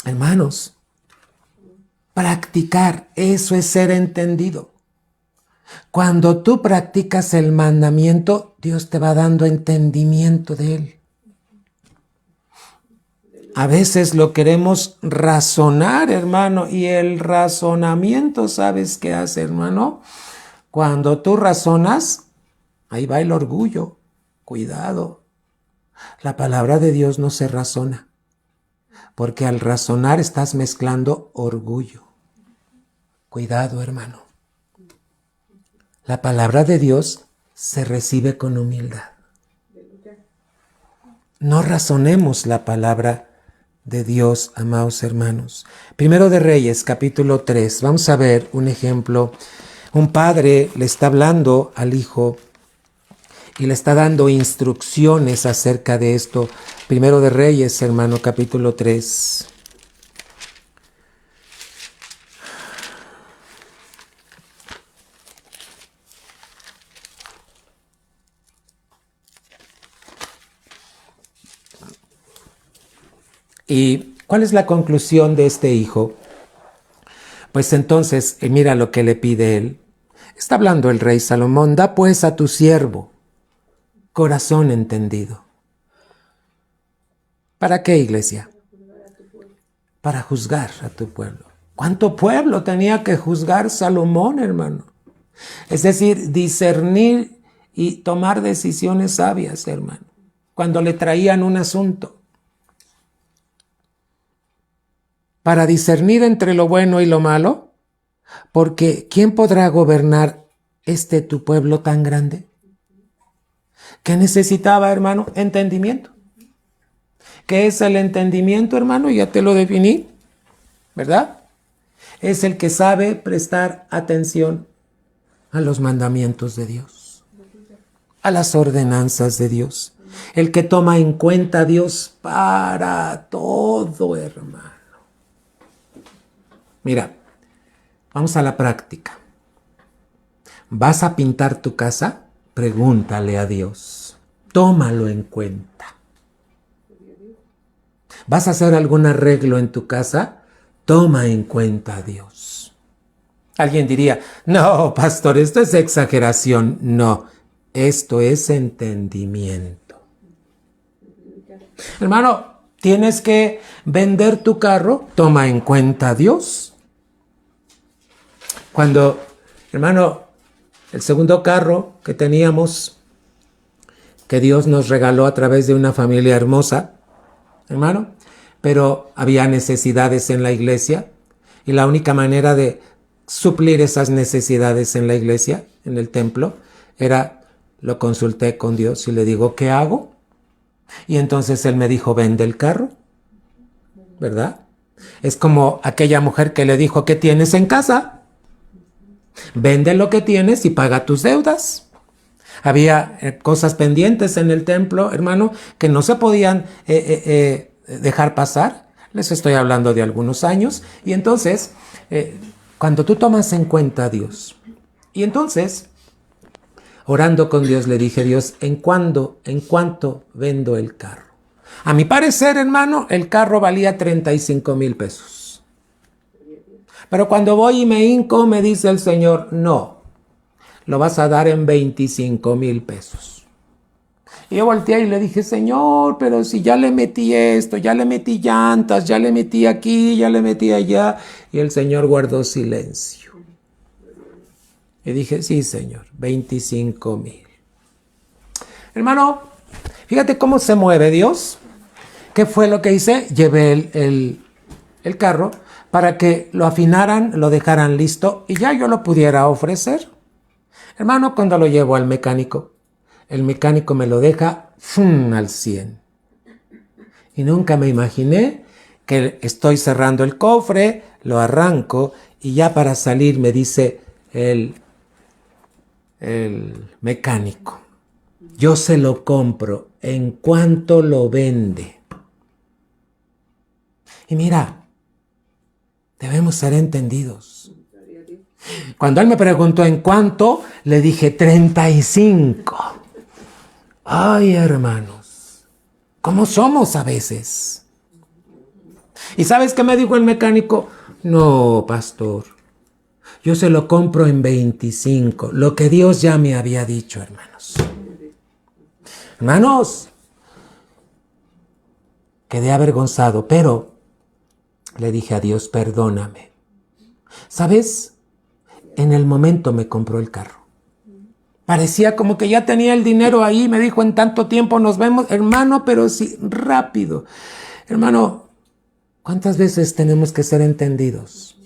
Hermanos, practicar, eso es ser entendido. Cuando tú practicas el mandamiento, Dios te va dando entendimiento de él. A veces lo queremos razonar, hermano, y el razonamiento, ¿sabes qué hace, hermano? Cuando tú razonas, ahí va el orgullo. Cuidado. La palabra de Dios no se razona, porque al razonar estás mezclando orgullo. Cuidado, hermano. La palabra de Dios se recibe con humildad. No razonemos la palabra de Dios, amados hermanos. Primero de Reyes, capítulo 3. Vamos a ver un ejemplo. Un padre le está hablando al hijo y le está dando instrucciones acerca de esto. Primero de Reyes, hermano, capítulo 3. ¿Y cuál es la conclusión de este hijo? Pues entonces, mira lo que le pide él. Está hablando el rey Salomón: da pues a tu siervo corazón entendido. ¿Para qué, iglesia? Para juzgar a tu pueblo. ¿Cuánto pueblo tenía que juzgar Salomón, hermano? Es decir, discernir y tomar decisiones sabias, hermano, cuando le traían un asunto. Para discernir entre lo bueno y lo malo, porque ¿quién podrá gobernar tu pueblo tan grande? ¿Qué necesitaba, hermano? Entendimiento. ¿Qué es el entendimiento, hermano? Ya te lo definí, ¿verdad? Es el que sabe prestar atención a los mandamientos de Dios, a las ordenanzas de Dios, el que toma en cuenta a Dios para todo, hermano. Mira, vamos a la práctica. ¿Vas a pintar tu casa? Pregúntale a Dios. Tómalo en cuenta. ¿Vas a hacer algún arreglo en tu casa? Toma en cuenta a Dios. Alguien diría: no, pastor, esto es exageración. No, esto es entendimiento. Hermano, tienes que vender tu carro. Toma en cuenta a Dios. Cuando, hermano, el segundo carro que teníamos, que Dios nos regaló a través de una familia hermosa, hermano, pero había necesidades en la iglesia y la única manera de suplir esas necesidades en la iglesia, en el templo, lo consulté con Dios y le digo: ¿qué hago? Y entonces él me dijo: vende el carro, ¿verdad? Es como aquella mujer que le dijo: ¿qué tienes en casa? Vende lo que tienes y paga tus deudas. Había cosas pendientes en el templo, hermano, que no se podían dejar pasar. Les estoy hablando de algunos años. Y entonces, cuando tú tomas en cuenta a Dios, y entonces, orando con Dios, le dije: Dios, ¿en cuánto vendo el carro? A mi parecer, hermano, el carro valía 35,000 pesos. Pero cuando voy y me hinco, me dice el Señor: no, lo vas a dar en 25,000 pesos. Y yo volteé y le dije: Señor, pero si ya le metí esto, ya le metí llantas, ya le metí aquí, ya le metí allá. Y el Señor guardó silencio. Y dije: sí, Señor, 25,000. Hermano, fíjate cómo se mueve Dios. ¿Qué fue lo que hice? Llevé el carro para que lo afinaran, lo dejaran listo y ya yo lo pudiera ofrecer. Hermano, cuando lo llevo al mecánico, el mecánico me lo deja al 100. Y nunca me imaginé que estoy cerrando el cofre, lo arranco y ya para salir me dice el mecánico: yo se lo compro en cuanto lo vende. Y mira, debemos ser entendidos. Cuando él me preguntó en cuánto, le dije 35. Ay, hermanos, ¿cómo somos a veces? ¿Y sabes qué me dijo el mecánico? No, pastor, yo se lo compro en 25, lo que Dios ya me había dicho, hermanos. Hermanos, quedé avergonzado, pero le dije a Dios: perdóname. ¿Sabes? En el momento me compró el carro. Parecía como que ya tenía el dinero ahí. Me dijo: en tanto tiempo nos vemos, hermano, pero sí, rápido. Hermano, ¿cuántas veces tenemos que ser entendidos?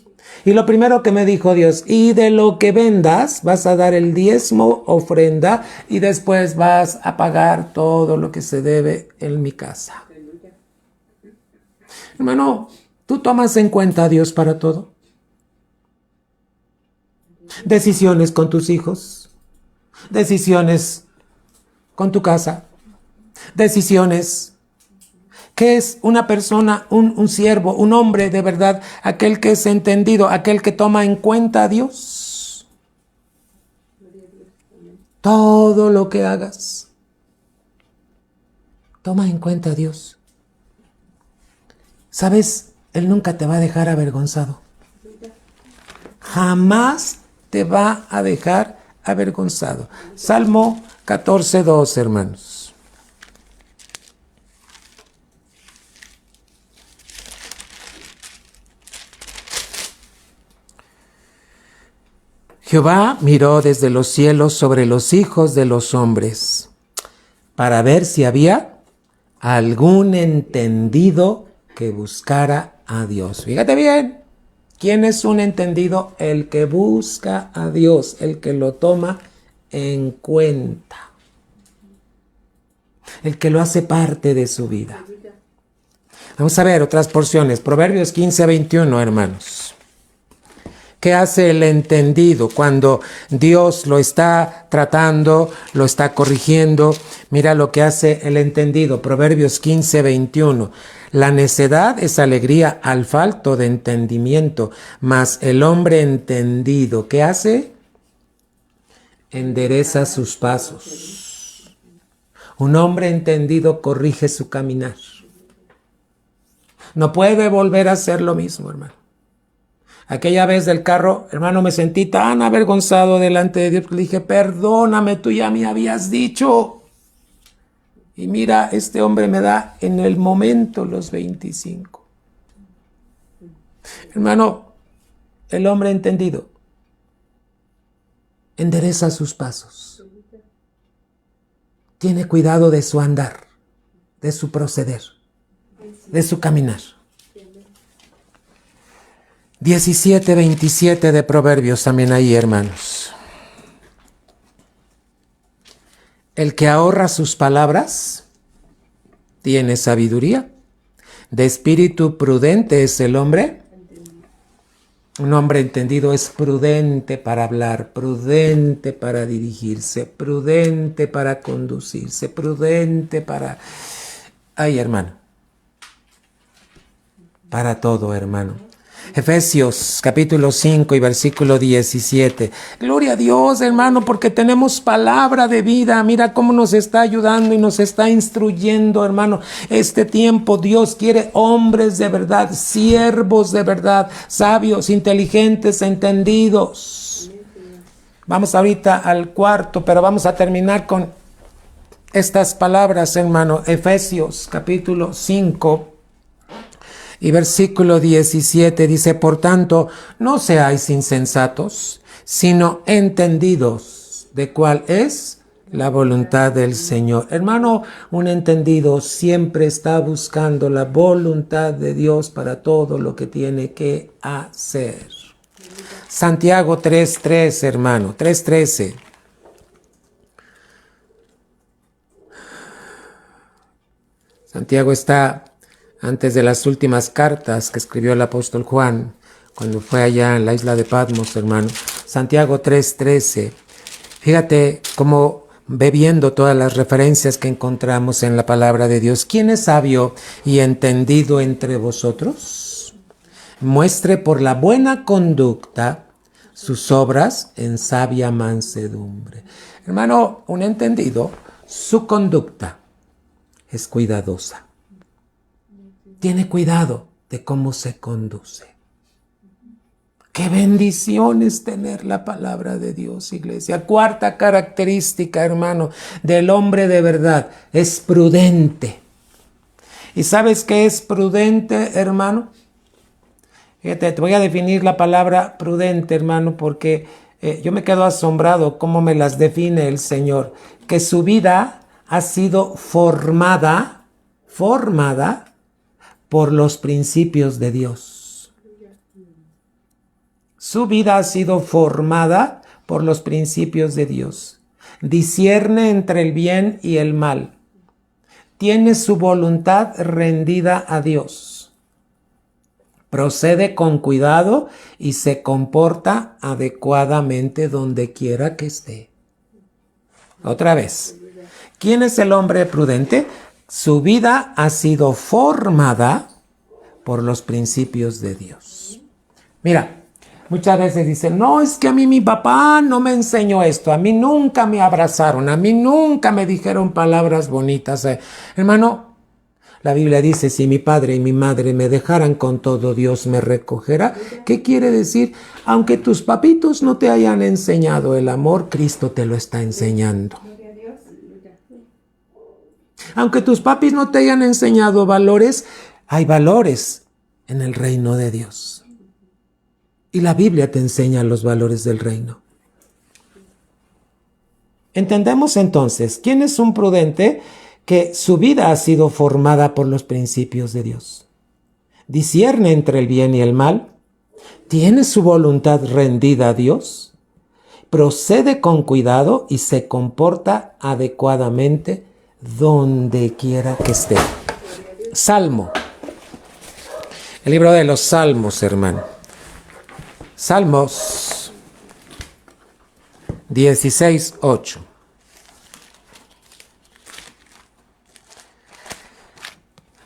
Y lo primero que me dijo Dios: y de lo que vendas vas a dar el diezmo, ofrenda, y después vas a pagar todo lo que se debe en mi casa. Hermano, ¿tú tomas en cuenta a Dios para todo? Decisiones con tus hijos, decisiones con tu casa, decisiones. ¿Qué es una persona, un siervo, un hombre de verdad? Aquel que es entendido, aquel que toma en cuenta a Dios. Todo lo que hagas, toma en cuenta a Dios. ¿Sabes? Él nunca te va a dejar avergonzado. Jamás te va a dejar avergonzado. Salmo 14:2, hermanos. Jehová miró desde los cielos sobre los hijos de los hombres para ver si había algún entendido que buscara a Dios. Fíjate bien. ¿Quién es un entendido? El que busca a Dios, el que lo toma en cuenta, el que lo hace parte de su vida. Vamos a ver otras porciones. Proverbios 15:21, hermanos. ¿Qué hace el entendido cuando Dios lo está tratando, lo está corrigiendo? Mira lo que hace el entendido. Proverbios 15:21. La necedad es alegría al falto de entendimiento, mas el hombre entendido, ¿qué hace? Endereza sus pasos. Un hombre entendido corrige su caminar. No puede volver a hacer lo mismo, hermano. Aquella vez del carro, hermano, me sentí tan avergonzado delante de Dios que le dije: perdóname, tú ya me habías dicho. Y mira, este hombre me da en el momento los 25. Hermano, el hombre entendido endereza sus pasos. Tiene cuidado de su andar, de su proceder, de su caminar. 17:27 de Proverbios también ahí, hermanos. El que ahorra sus palabras tiene sabiduría. De espíritu prudente es el hombre. Un hombre entendido es prudente para hablar, prudente para dirigirse, prudente para conducirse, prudente para... Ay, hermano. Para todo, hermano. Efesios capítulo 5 y versículo 17. Gloria a Dios, hermano, porque tenemos palabra de vida. Mira cómo nos está ayudando y nos está instruyendo, hermano. Este tiempo Dios quiere hombres de verdad, siervos de verdad, sabios, inteligentes, entendidos. Vamos ahorita al cuarto, pero vamos a terminar con estas palabras, hermano. Efesios capítulo 5. Y versículo 17 dice: por tanto, no seáis insensatos, sino entendidos de cuál es la voluntad del Señor. Hermano, un entendido siempre está buscando la voluntad de Dios para todo lo que tiene que hacer. Santiago 3:3, hermano, 3:13. Santiago está antes de las últimas cartas que escribió el apóstol Juan, cuando fue allá en la isla de Patmos, hermano. Santiago 3:13. Fíjate cómo bebiendo todas las referencias que encontramos en la palabra de Dios. ¿Quién es sabio y entendido entre vosotros? Muestre por la buena conducta sus obras en sabia mansedumbre. Hermano, un entendido, su conducta es cuidadosa. Tiene cuidado de cómo se conduce. ¡Qué bendición es tener la palabra de Dios, iglesia! Cuarta característica, hermano, del hombre de verdad, es prudente. ¿Y sabes qué es prudente, hermano? Fíjate, te voy a definir la palabra prudente, hermano, porque yo me quedo asombrado cómo me las define el Señor. Que su vida ha sido formada por los principios de Dios. Su vida ha sido formada por los principios de Dios. Discierne entre el bien y el mal. Tiene su voluntad rendida a Dios. Procede con cuidado y se comporta adecuadamente donde quiera que esté. Otra vez. ¿Quién es el hombre prudente? Su vida ha sido formada por los principios de Dios. Mira, muchas veces dicen, no, es que a mí mi papá no me enseñó esto, a mí nunca me abrazaron, a mí nunca me dijeron palabras bonitas. Hermano, la Biblia dice, si mi padre y mi madre me dejaran con todo, Dios me recogerá. ¿Qué quiere decir? Aunque tus papitos no te hayan enseñado el amor, Cristo te lo está enseñando. Aunque tus papis no te hayan enseñado valores, hay valores en el reino de Dios. Y la Biblia te enseña los valores del reino. Entendemos entonces, ¿quién es un prudente? Que su vida ha sido formada por los principios de Dios. Discierne entre el bien y el mal. Tiene su voluntad rendida a Dios. Procede con cuidado y se comporta adecuadamente donde quiera que esté. Salmo. El libro de los Salmos, hermano. Salmos 16:8.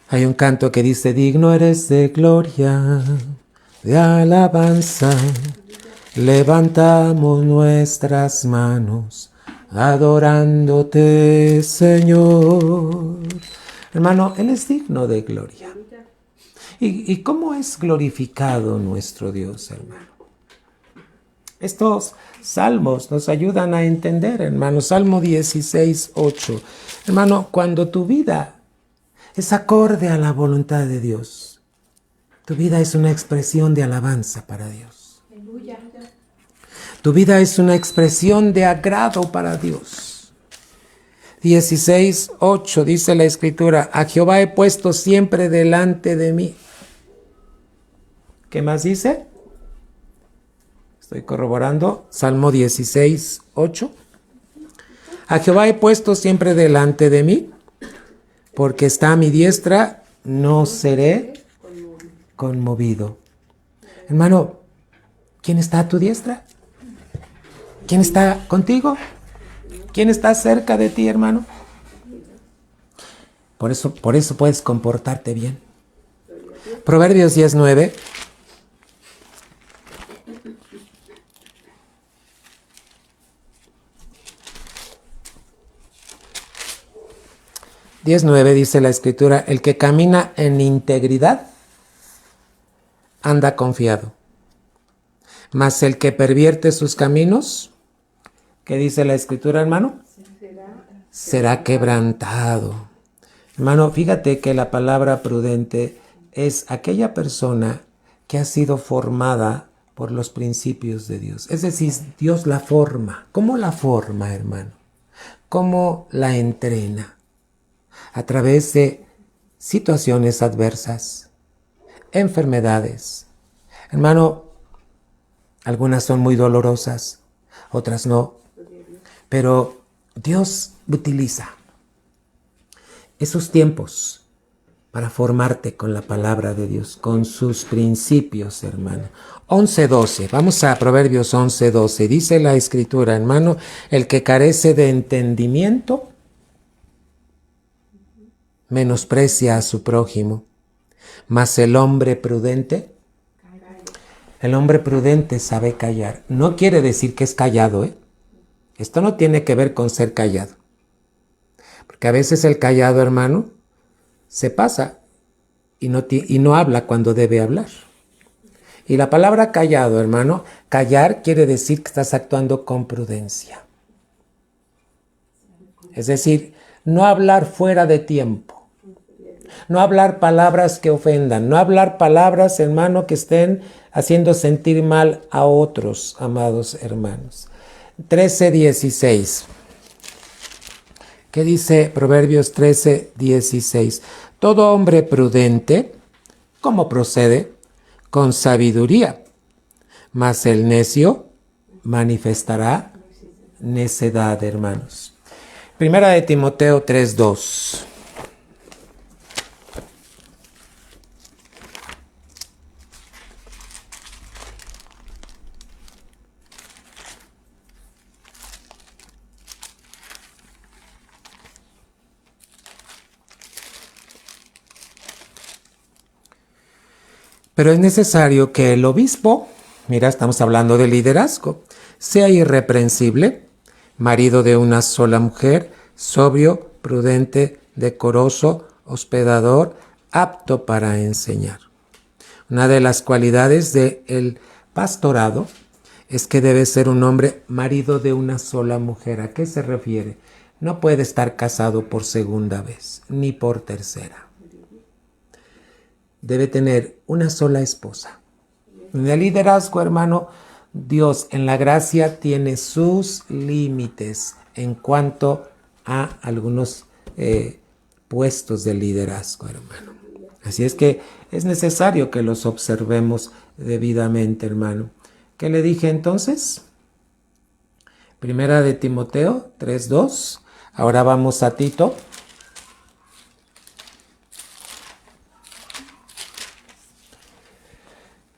Hay un canto que dice, digno eres de gloria, de alabanza, levantamos nuestras manos, adorándote, Señor. Hermano, Él es digno de gloria. ¿Y cómo es glorificado nuestro Dios, hermano? Estos salmos nos ayudan a entender, hermano. Salmo 16:8. Hermano, cuando tu vida es acorde a la voluntad de Dios, tu vida es una expresión de alabanza para Dios. Tu vida es una expresión de agrado para Dios. 16:8 dice la Escritura, a Jehová he puesto siempre delante de mí. ¿Qué más dice? Estoy corroborando. Salmo 16:8. A Jehová he puesto siempre delante de mí, porque está a mi diestra, no seré conmovido. Hermano, ¿quién está a tu diestra? ¿Quién está contigo? ¿Quién está cerca de ti, hermano? Por eso puedes comportarte bien. Proverbios 10:9. Dice la Escritura, el que camina en integridad anda confiado, mas el que pervierte sus caminos, ¿qué dice la Escritura, hermano? Será quebrantado. Hermano, fíjate que la palabra prudente es aquella persona que ha sido formada por los principios de Dios. Es decir, Dios la forma. ¿Cómo la forma, hermano? ¿Cómo la entrena? A través de situaciones adversas, enfermedades. Hermano, algunas son muy dolorosas, otras no. Pero Dios utiliza esos tiempos para formarte con la palabra de Dios, con sus principios, hermano. 11:12, vamos a Proverbios 11:12. Dice la Escritura, hermano, el que carece de entendimiento menosprecia a su prójimo, mas el hombre prudente sabe callar. No quiere decir que es callado, ¿eh? Esto no tiene que ver con ser callado. Porque a veces el callado, hermano, se pasa y no habla cuando debe hablar. Y la palabra callado, hermano, callar quiere decir que estás actuando con prudencia. Es decir, no hablar fuera de tiempo. No hablar palabras que ofendan. No hablar palabras, hermano, que estén haciendo sentir mal a otros, amados hermanos. 13:16. ¿Qué dice Proverbios 13:16? Todo hombre prudente, ¿cómo procede? Con sabiduría, mas el necio manifestará necedad, hermanos. Primera de Timoteo 3:2. Pero es necesario que el obispo, mira, estamos hablando de liderazgo, sea irreprensible, marido de una sola mujer, sobrio, prudente, decoroso, hospedador, apto para enseñar. Una de las cualidades del pastorado es que debe ser un hombre marido de una sola mujer. ¿A qué se refiere? No puede estar casado por segunda vez, ni por tercera. Debe tener una sola esposa. En el liderazgo, hermano, Dios en la gracia tiene sus límites en cuanto a algunos puestos de liderazgo, hermano. Así es que es necesario que los observemos debidamente, hermano. ¿Qué le dije entonces? Primera de Timoteo 3:2. Ahora vamos a Tito.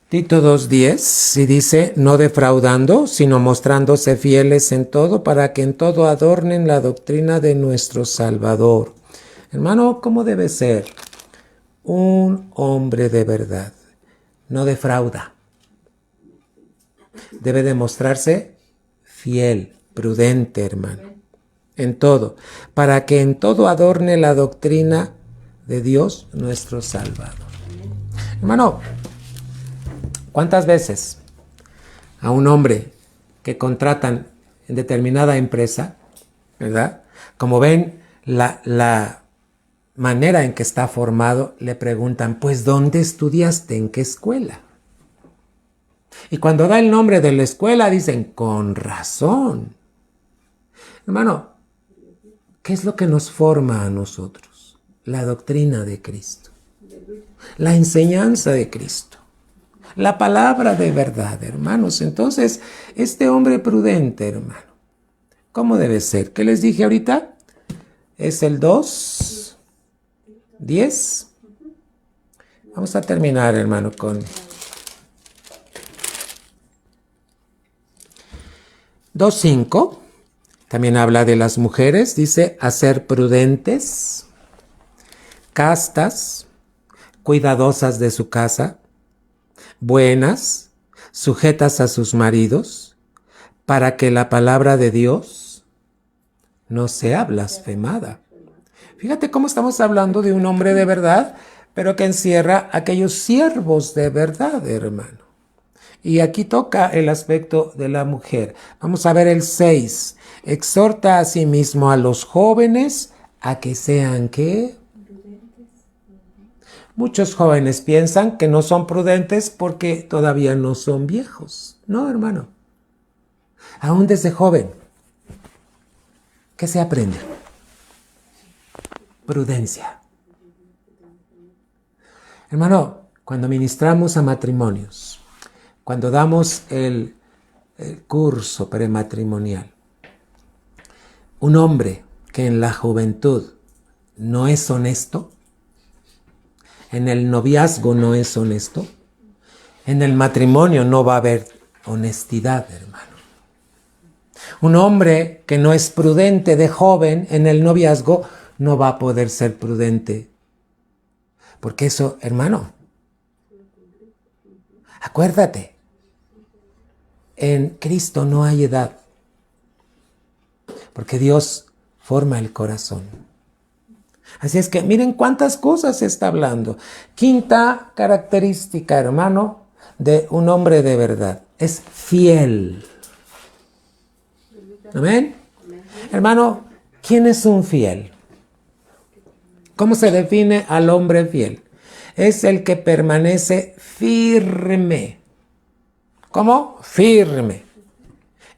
Tito 2:10, y dice, no defraudando, sino mostrándose fieles en todo, para que en todo adornen la doctrina de nuestro Salvador. Hermano, ¿cómo debe ser? Un hombre de verdad. No defrauda. Debe demostrarse fiel, prudente, hermano. En todo. Para que en todo adorne la doctrina de Dios, nuestro Salvador. Hermano, ¿cuántas veces a un hombre que contratan en determinada empresa, ¿verdad? Como ven la manera en que está formado, le preguntan, pues, ¿dónde estudiaste? ¿En qué escuela? Y cuando da el nombre de la escuela, dicen, con razón. Hermano, ¿qué es lo que nos forma a nosotros? La doctrina de Cristo. La enseñanza de Cristo. La palabra de verdad, hermanos. Entonces, este hombre prudente, hermano, ¿cómo debe ser? ¿Qué les dije ahorita? Es el 2:10. Vamos a terminar, hermano, con 2:5. También habla de las mujeres. Dice, a ser prudentes, castas, cuidadosas de su casa, buenas, sujetas a sus maridos, para que la palabra de Dios no sea blasfemada. Fíjate cómo estamos hablando de un hombre de verdad, pero que encierra aquellos siervos de verdad, hermano. Y aquí toca el aspecto de la mujer. Vamos a ver el 6. Exhorta a sí mismo a los jóvenes a que sean, ¿qué? Muchos jóvenes piensan que no son prudentes porque todavía no son viejos. No, hermano. Aún desde joven, ¿qué se aprende? Prudencia. Hermano, cuando ministramos a matrimonios, cuando damos el curso prematrimonial, un hombre que en la juventud no es honesto, en el noviazgo no es honesto, en el matrimonio no va a haber honestidad, hermano. Un hombre que no es prudente de joven en el noviazgo no va a poder ser prudente. Porque eso, hermano, acuérdate, en Cristo no hay edad. Porque Dios forma el corazón. Así es que miren cuántas cosas se está hablando. Quinta característica, hermano, de un hombre de verdad. Es fiel. ¿Amén? Hermano, ¿quién es un fiel? ¿Cómo se define al hombre fiel? Es el que permanece firme. ¿Cómo? Firme.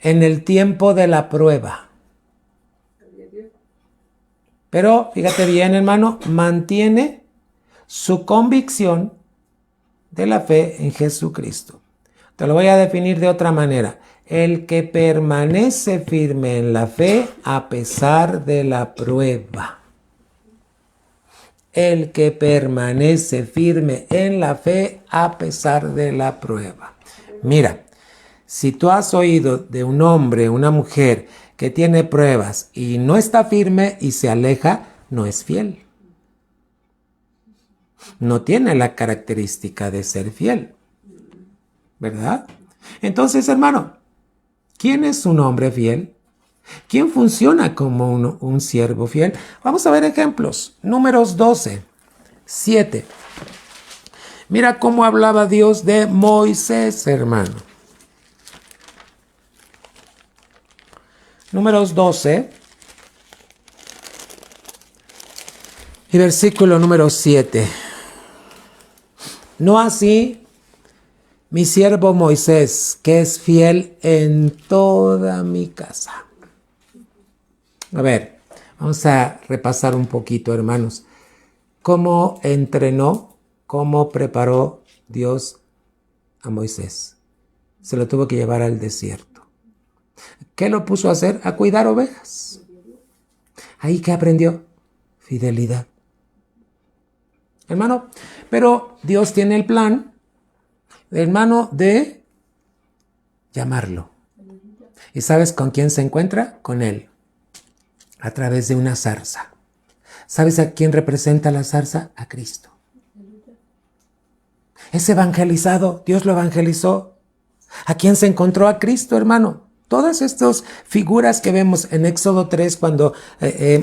En el tiempo de la prueba. Pero, fíjate bien, hermano, mantiene su convicción de la fe en Jesucristo. Te lo voy a definir de otra manera. El que permanece firme en la fe a pesar de la prueba. El que permanece firme en la fe a pesar de la prueba. Mira, si tú has oído de un hombre, una mujer que tiene pruebas y no está firme y se aleja, no es fiel. No tiene la característica de ser fiel. ¿Verdad? Entonces, hermano, ¿quién es un hombre fiel? ¿Quién funciona como un siervo fiel? Vamos a ver ejemplos. Números 12, 7. Mira cómo hablaba Dios de Moisés, hermano. Números 12 y versículo número 7. No así mi siervo Moisés, que es fiel en toda mi casa. A ver, vamos a repasar un poquito, hermanos. ¿Cómo entrenó, cómo preparó Dios a Moisés? Se lo tuvo que llevar al desierto. ¿Qué lo puso a hacer? A cuidar ovejas. ¿Ahí qué aprendió? Fidelidad. Hermano, pero Dios tiene el plan, hermano, de llamarlo. ¿Y sabes con quién se encuentra? Con él. A través de una zarza. ¿Sabes a quién representa la zarza? A Cristo. Es evangelizado, Dios lo evangelizó. ¿A quién se encontró? A Cristo, hermano. Todas estas figuras que vemos en Éxodo 3 cuando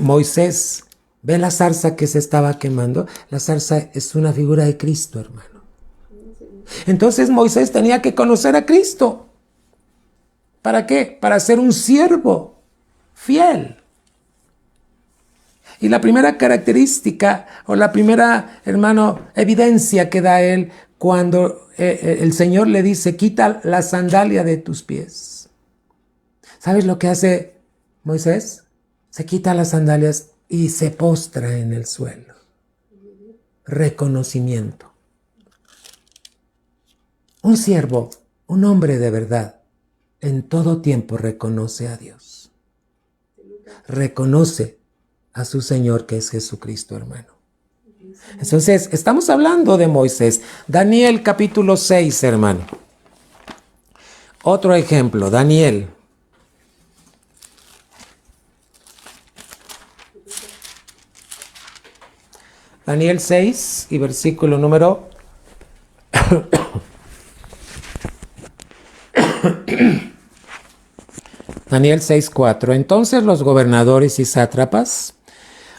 Moisés ve la zarza que se estaba quemando, la zarza es una figura de Cristo, hermano. Entonces Moisés tenía que conocer a Cristo. ¿Para qué? Para ser un siervo fiel. Y la primera característica o la primera, hermano, evidencia que da él cuando el Señor le dice, quita la sandalia de tus pies. ¿Sabes lo que hace Moisés? Se quita las sandalias y se postra en el suelo. Reconocimiento. Un siervo, un hombre de verdad, en todo tiempo reconoce a Dios. Reconoce a su Señor que es Jesucristo, hermano. Entonces, estamos hablando de Moisés. Daniel capítulo 6, hermano. Otro ejemplo, Daniel. Daniel 6 y versículo número Daniel 6:4. Entonces los gobernadores y sátrapas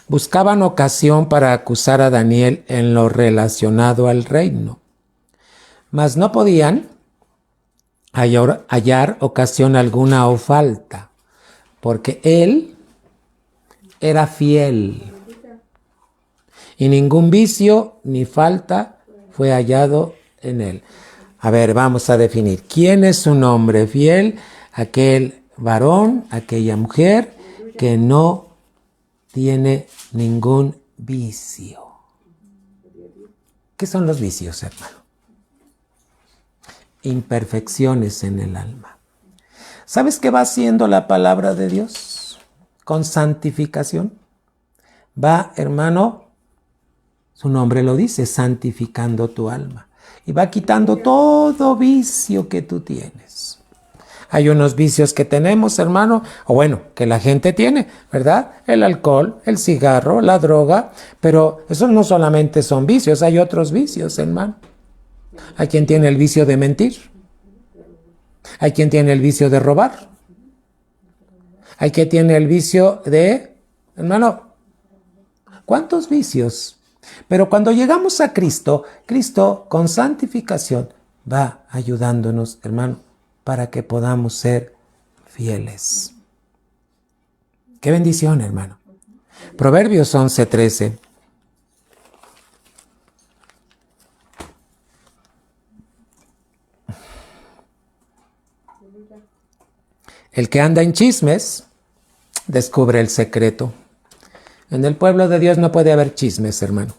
buscaban ocasión para acusar a Daniel en lo relacionado al reino, mas no podían hallar ocasión alguna o falta, porque él era fiel. Y ningún vicio ni falta fue hallado en él. A ver, vamos a definir. ¿Quién es un hombre fiel? Aquel varón, aquella mujer que no tiene ningún vicio. ¿Qué son los vicios, hermano? Imperfecciones en el alma. ¿Sabes qué va haciendo la palabra de Dios? Con santificación. Va, hermano, Su nombre lo dice, santificando tu alma. Y va quitando todo vicio que tú tienes. Hay unos vicios que tenemos, hermano, o bueno, que la gente tiene, ¿verdad? El alcohol, el cigarro, la droga, pero esos no solamente son vicios, hay otros vicios, hermano. Hay quien tiene el vicio de mentir. Hay quien tiene el vicio de robar. Hay quien tiene el vicio de, hermano, ¿cuántos vicios? Pero cuando llegamos a Cristo, Cristo con santificación va ayudándonos, hermano, para que podamos ser fieles. ¡Qué bendición, hermano! Proverbios 11:13. El que anda en chismes descubre el secreto. En el pueblo de Dios no puede haber chismes, hermano.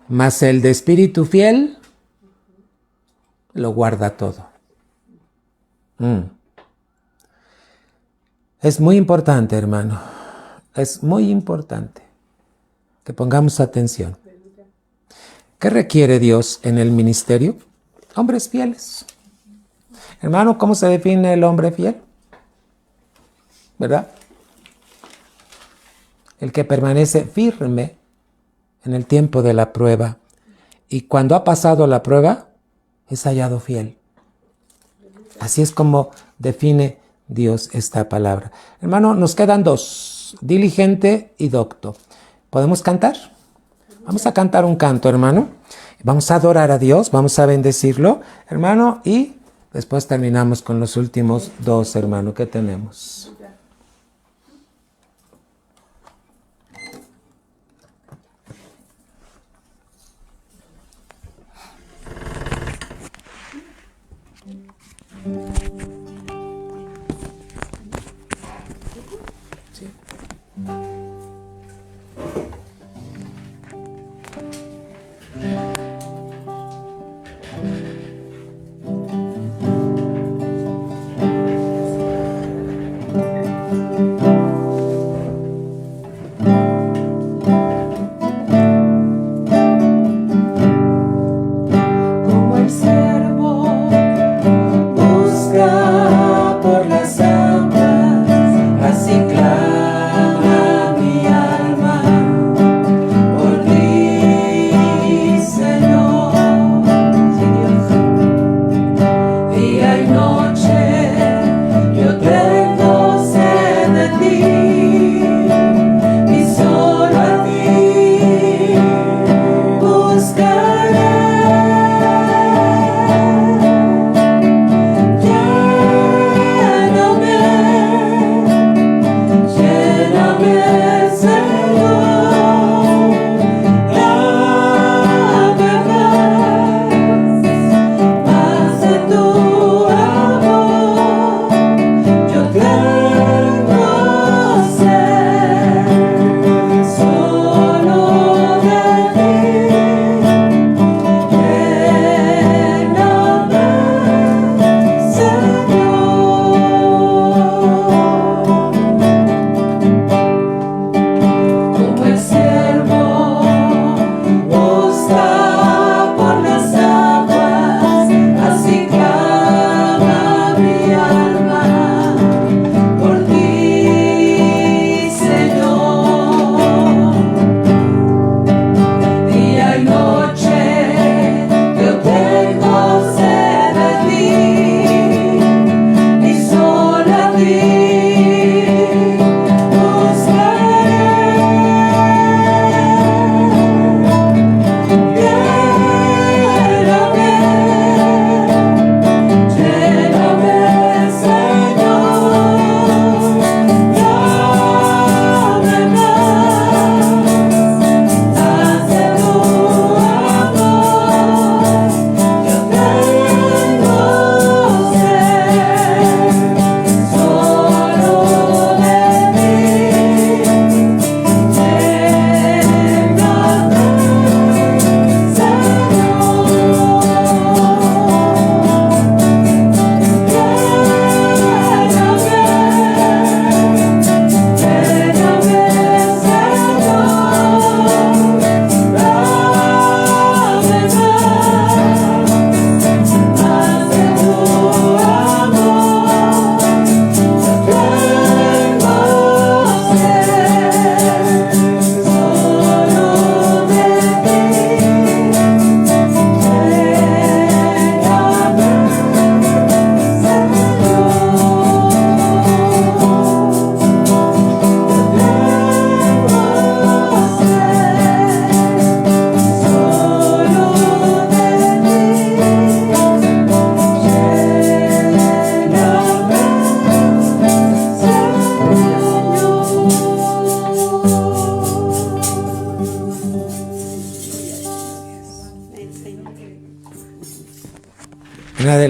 Mas el de espíritu fiel lo guarda todo. Es muy importante, hermano. Es muy importante que pongamos atención. ¿Qué requiere Dios en el ministerio? Hombres fieles. Hermano, ¿cómo se define el hombre fiel? ¿Verdad? El que permanece firme en el tiempo de la prueba y cuando ha pasado la prueba es hallado fiel. Así es como define Dios esta palabra. Hermano, nos quedan dos, diligente y docto. ¿Podemos cantar? Vamos a cantar un canto, hermano. Vamos a adorar a Dios, vamos a bendecirlo, hermano, y después terminamos con los últimos dos, hermano, que tenemos.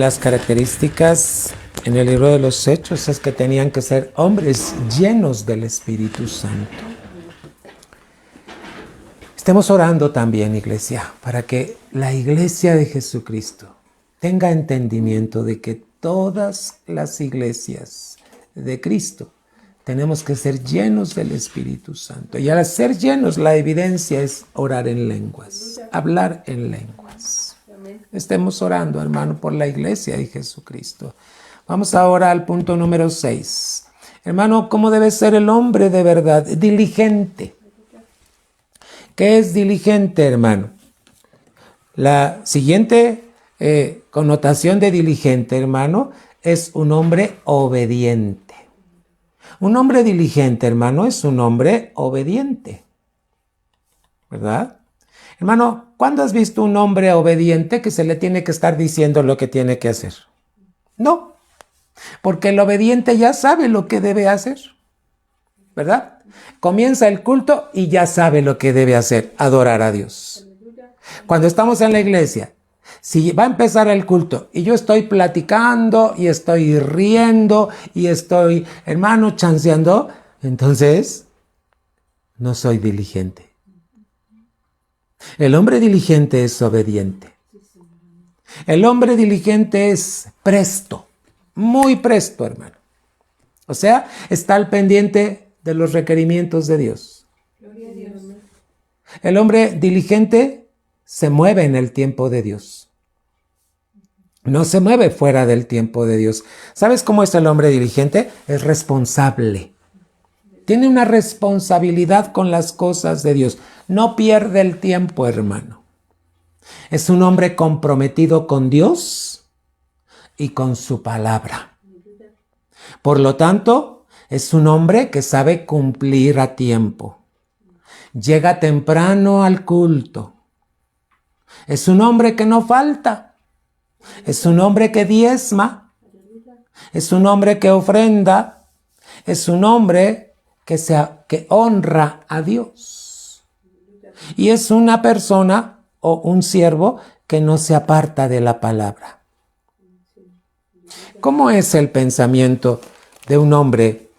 las características en el libro de los Hechos es que tenían que ser hombres llenos del Espíritu Santo. Estemos orando también, iglesia, para que la iglesia de Jesucristo tenga entendimiento de que todas las iglesias de Cristo tenemos que ser llenos del Espíritu Santo. Y al ser llenos, la evidencia es orar en lenguas, hablar en lenguas. Estemos orando, hermano, por la iglesia de Jesucristo. Vamos ahora al punto número 6. Hermano, ¿cómo debe ser el hombre de verdad? Diligente. ¿Qué es diligente, hermano? La siguiente connotación de diligente, hermano, es un hombre obediente. Un hombre diligente, hermano, es un hombre obediente. ¿Verdad? Hermano, ¿cuándo has visto un hombre obediente que se le tiene que estar diciendo lo que tiene que hacer? No, porque el obediente ya sabe lo que debe hacer. ¿Verdad? Comienza el culto y ya sabe lo que debe hacer, adorar a Dios. Cuando estamos en la iglesia, si va a empezar el culto y yo estoy platicando y estoy riendo y estoy, hermano, chanceando, entonces no soy diligente. El hombre diligente es obediente. El hombre diligente es presto, muy presto, hermano. O sea, está al pendiente de los requerimientos de Dios. El hombre diligente se mueve en el tiempo de Dios. No se mueve fuera del tiempo de Dios. ¿Sabes cómo es el hombre diligente? Es responsable. Tiene una responsabilidad con las cosas de Dios. No pierde el tiempo, hermano. Es un hombre comprometido con Dios y con su palabra. Por lo tanto, es un hombre que sabe cumplir a tiempo. Llega temprano al culto. Es un hombre que no falta. Es un hombre que diezma. Es un hombre que ofrenda. Es un hombre que honra a Dios. Y es una persona o un siervo que no se aparta de la palabra. ¿Cómo es el pensamiento de un hombre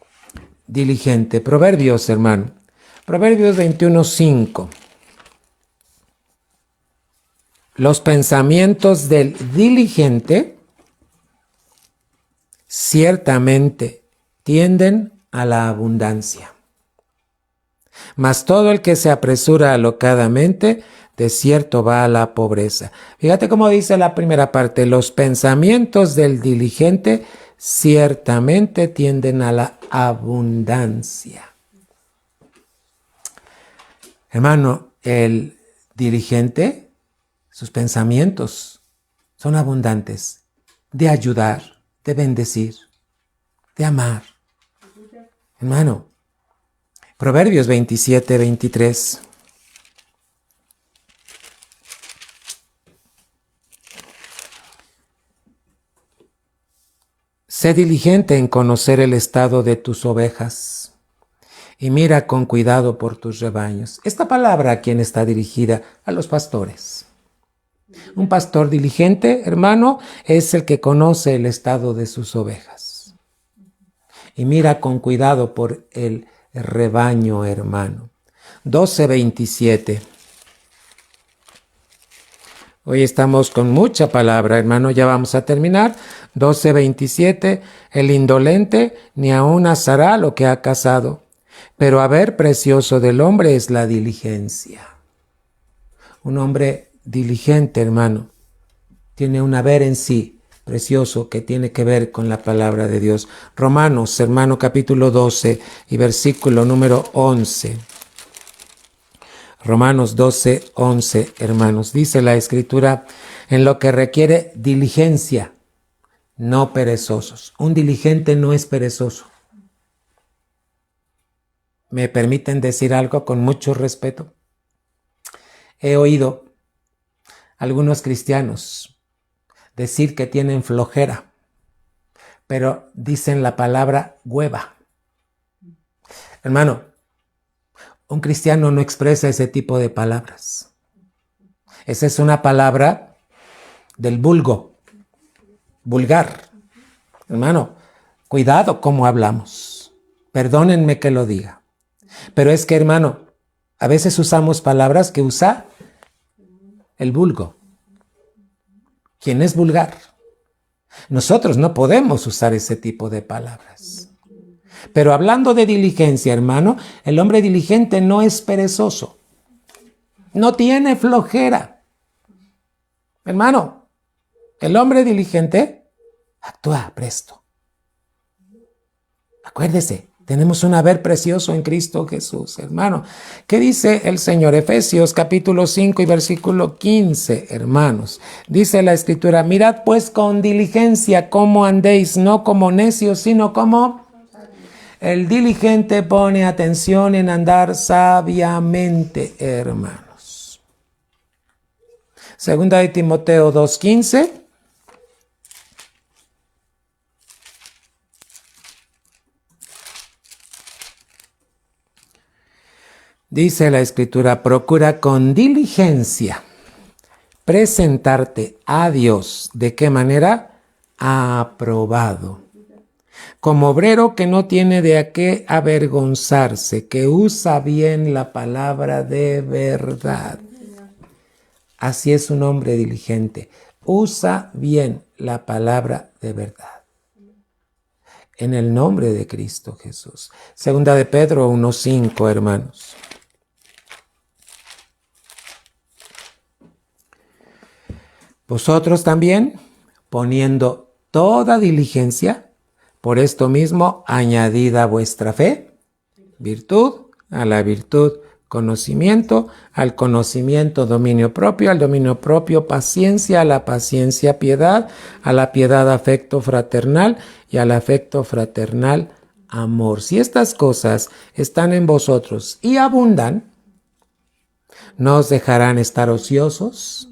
diligente? Proverbios, hermano. Proverbios 21:5. Los pensamientos del diligente ciertamente tienden a la abundancia. Mas todo el que se apresura alocadamente, de cierto va a la pobreza. Fíjate cómo dice la primera parte. Los pensamientos del diligente ciertamente tienden a la abundancia. Hermano, el diligente, sus pensamientos son abundantes de ayudar, de bendecir, de amar. Hermano, Proverbios 27:23. Sé diligente en conocer el estado de tus ovejas y mira con cuidado por tus rebaños. Esta palabra, ¿a quién está dirigida? A los pastores. Un pastor diligente, hermano, es el que conoce el estado de sus ovejas y mira con cuidado por el rebaño, hermano. 12:27. Hoy estamos con mucha palabra, hermano, ya vamos a terminar. 12:27, el indolente ni aun asará lo que ha cazado, pero haber precioso del hombre es la diligencia. Un hombre diligente, hermano, tiene un haber en sí precioso que tiene que ver con la palabra de Dios. Romanos, hermano, capítulo 12 y versículo número 11. Romanos 12:11, hermanos, dice la Escritura, en lo que requiere diligencia, no perezosos. Un diligente no es perezoso. ¿Me permiten decir algo con mucho respeto? He oído algunos cristianos decir que tienen flojera, pero dicen la palabra hueva. Hermano, un cristiano no expresa ese tipo de palabras. Esa es una palabra del vulgo. vulgar. Hermano, cuidado cómo hablamos. Perdónenme que lo diga. Pero es que, hermano, a veces usamos palabras que usa el vulgo. ¿Quién es vulgar? Nosotros no podemos usar ese tipo de palabras. Pero hablando de diligencia, hermano, el hombre diligente no es perezoso. No tiene flojera. Hermano, el hombre diligente actúa presto. Acuérdese, tenemos un haber precioso en Cristo Jesús, hermano. ¿Qué dice el Señor? Efesios capítulo 5 y versículo 15, hermanos. Dice la Escritura, mirad pues con diligencia cómo andéis, no como necios, sino como... El diligente pone atención en andar sabiamente, hermanos. Segunda de Timoteo 2:15. Dice la Escritura, procura con diligencia presentarte a Dios. ¿De qué manera? Aprobado. Como obrero que no tiene de a qué avergonzarse, que usa bien la palabra de verdad. Así es un hombre diligente. Usa bien la palabra de verdad. En el nombre de Cristo Jesús. Segunda de Pedro 1:5, hermanos. Vosotros también, poniendo toda diligencia, por esto mismo, añadida a vuestra fe, virtud, a la virtud, conocimiento, al conocimiento, dominio propio, al dominio propio, paciencia, a la paciencia, piedad, a la piedad, afecto fraternal y al afecto fraternal, amor. Si estas cosas están en vosotros y abundan, no os dejarán estar ociosos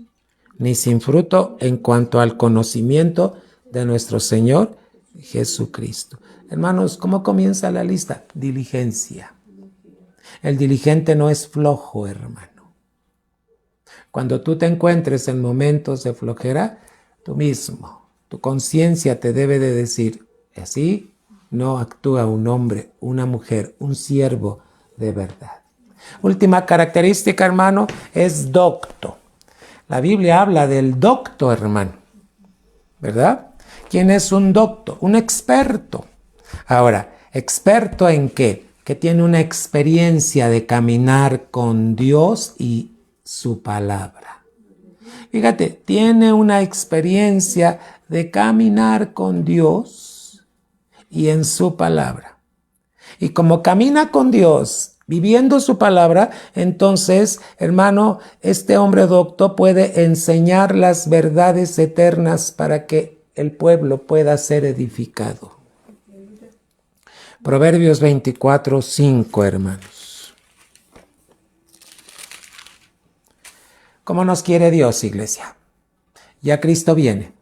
ni sin fruto en cuanto al conocimiento de nuestro Señor Jesucristo. Hermanos, ¿cómo comienza la lista? Diligencia. El diligente no es flojo, hermano. Cuando tú te encuentres en momentos de flojera, tú mismo, tu conciencia te debe de decir, así no actúa un hombre, una mujer, un siervo de verdad. Última característica, hermano, es docto. La Biblia habla del docto, hermano, ¿verdad? ¿Quién es un docto? Un experto. Ahora, ¿experto en qué? Que tiene una experiencia de caminar con Dios y su palabra. Fíjate, tiene una experiencia de caminar con Dios y en su palabra. Y como camina con Dios, viviendo su palabra, entonces, hermano, este hombre docto puede enseñar las verdades eternas para que el pueblo pueda ser edificado. Proverbios 24:5, hermanos. ¿Cómo nos quiere Dios, iglesia? Ya Cristo viene.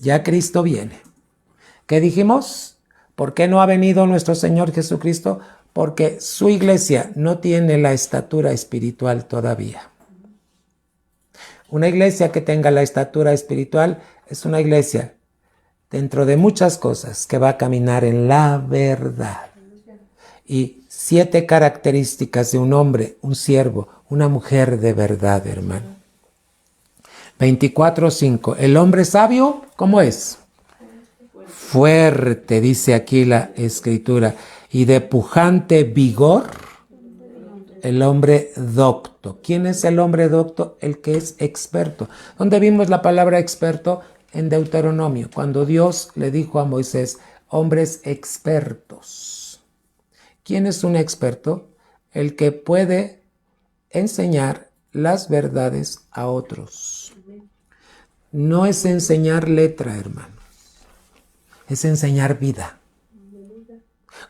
Ya Cristo viene. ¿Qué dijimos? ¿Por qué no ha venido nuestro Señor Jesucristo? Porque su iglesia no tiene la estatura espiritual todavía. Una iglesia que tenga la estatura espiritual es una iglesia, dentro de muchas cosas, que va a caminar en la verdad. Y 7 características de un hombre, un siervo, una mujer de verdad, hermano. 24:5. El hombre sabio, ¿cómo es? Fuerte, dice aquí la Escritura. Y de pujante vigor, el hombre docto. ¿Quién es el hombre docto? El que es experto. ¿Dónde vimos la palabra experto? En Deuteronomio, cuando Dios le dijo a Moisés, hombres expertos. ¿Quién es un experto? El que puede enseñar las verdades a otros. No es enseñar letra, hermanos. Es enseñar vida.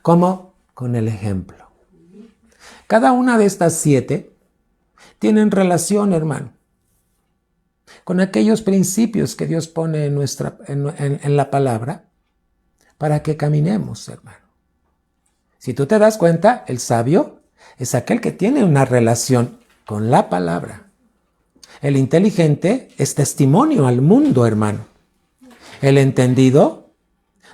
¿Cómo? Con el ejemplo. Cada una de estas 7 tienen relación, hermano, con aquellos principios que Dios pone en la palabra para que caminemos, hermano. Si tú te das cuenta, el sabio es aquel que tiene una relación con la palabra. El inteligente es testimonio al mundo, hermano. El entendido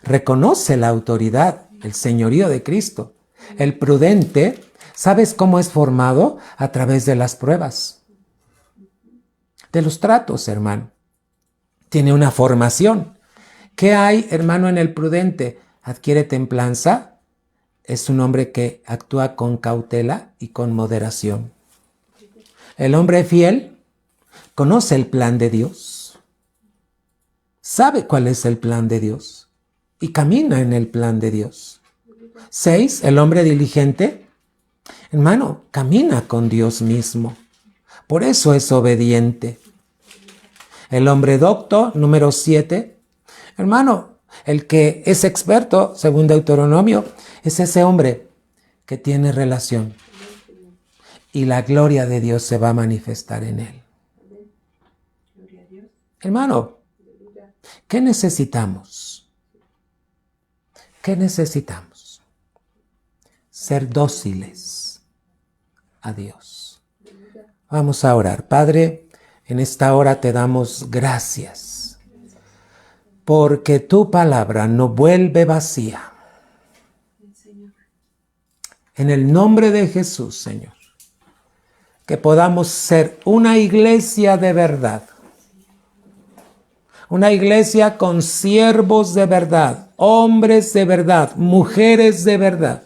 reconoce la autoridad, el señorío de Cristo. El prudente, ¿sabes cómo es formado? A través de las pruebas, de los tratos, hermano. Tiene una formación. ¿Qué hay, hermano, en el prudente? Adquiere templanza. Es un hombre que actúa con cautela y con moderación. El hombre fiel conoce el plan de Dios. Sabe cuál es el plan de Dios y camina en el plan de Dios. 6, el hombre diligente, hermano, camina con Dios mismo. Por eso es obediente. El hombre docto, número 7, hermano, el que es experto, según Deuteronomio, es ese hombre que tiene relación y la gloria de Dios se va a manifestar en él. Hermano, ¿qué necesitamos? ¿Qué necesitamos? Ser dóciles a Dios. Vamos a orar. Padre, en esta hora te damos gracias porque tu palabra no vuelve vacía. En el nombre de Jesús, Señor, que podamos ser una iglesia de verdad. Una iglesia con siervos de verdad, hombres de verdad, mujeres de verdad.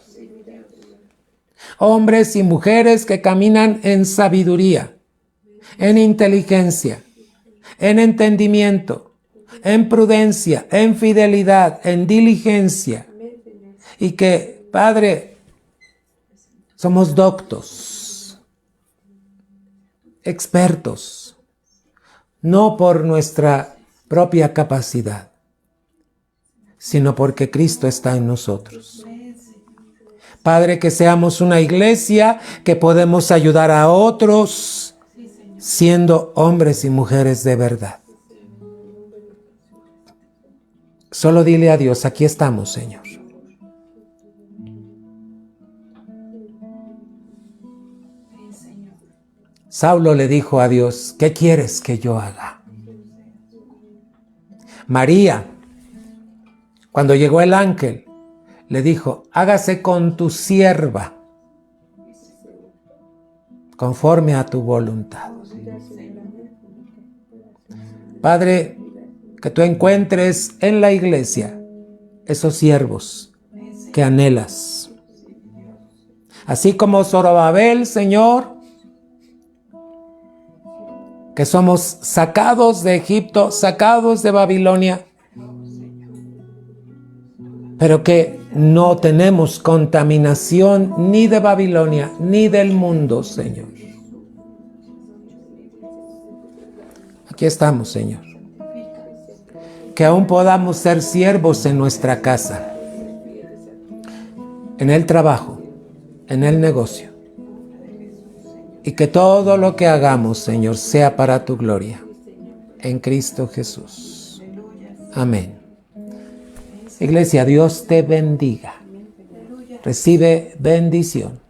Hombres y mujeres que caminan en sabiduría, en inteligencia, en entendimiento, en prudencia, en fidelidad, en diligencia. Y que, Padre, somos doctos, expertos, no por nuestra propia capacidad, sino porque Cristo está en nosotros. Padre, que seamos una iglesia que podemos ayudar a otros siendo hombres y mujeres de verdad. Solo dile a Dios, aquí estamos, Señor. Saulo le dijo a Dios, ¿qué quieres que yo haga? María, cuando llegó el ángel, le dijo, hágase con tu sierva, conforme a tu voluntad. Padre, que tú encuentres en la iglesia esos siervos que anhelas. Así como Zorobabel, Señor, que somos sacados de Egipto, sacados de Babilonia, pero que no tenemos contaminación ni de Babilonia, ni del mundo, Señor. Aquí estamos, Señor. Que aún podamos ser siervos en nuestra casa, en el trabajo, en el negocio. Y que todo lo que hagamos, Señor, sea para tu gloria. En Cristo Jesús. Amén. Iglesia, Dios te bendiga. Recibe bendición.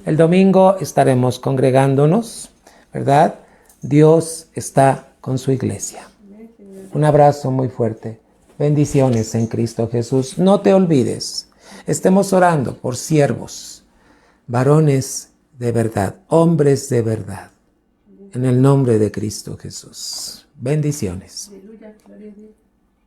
El domingo estaremos congregándonos, ¿verdad? Dios está con su iglesia. Un abrazo muy fuerte. Bendiciones en Cristo Jesús. No te olvides, estemos orando por siervos, varones de verdad, hombres de verdad, en el nombre de Cristo Jesús. Bendiciones. Aleluya, gloria a Dios.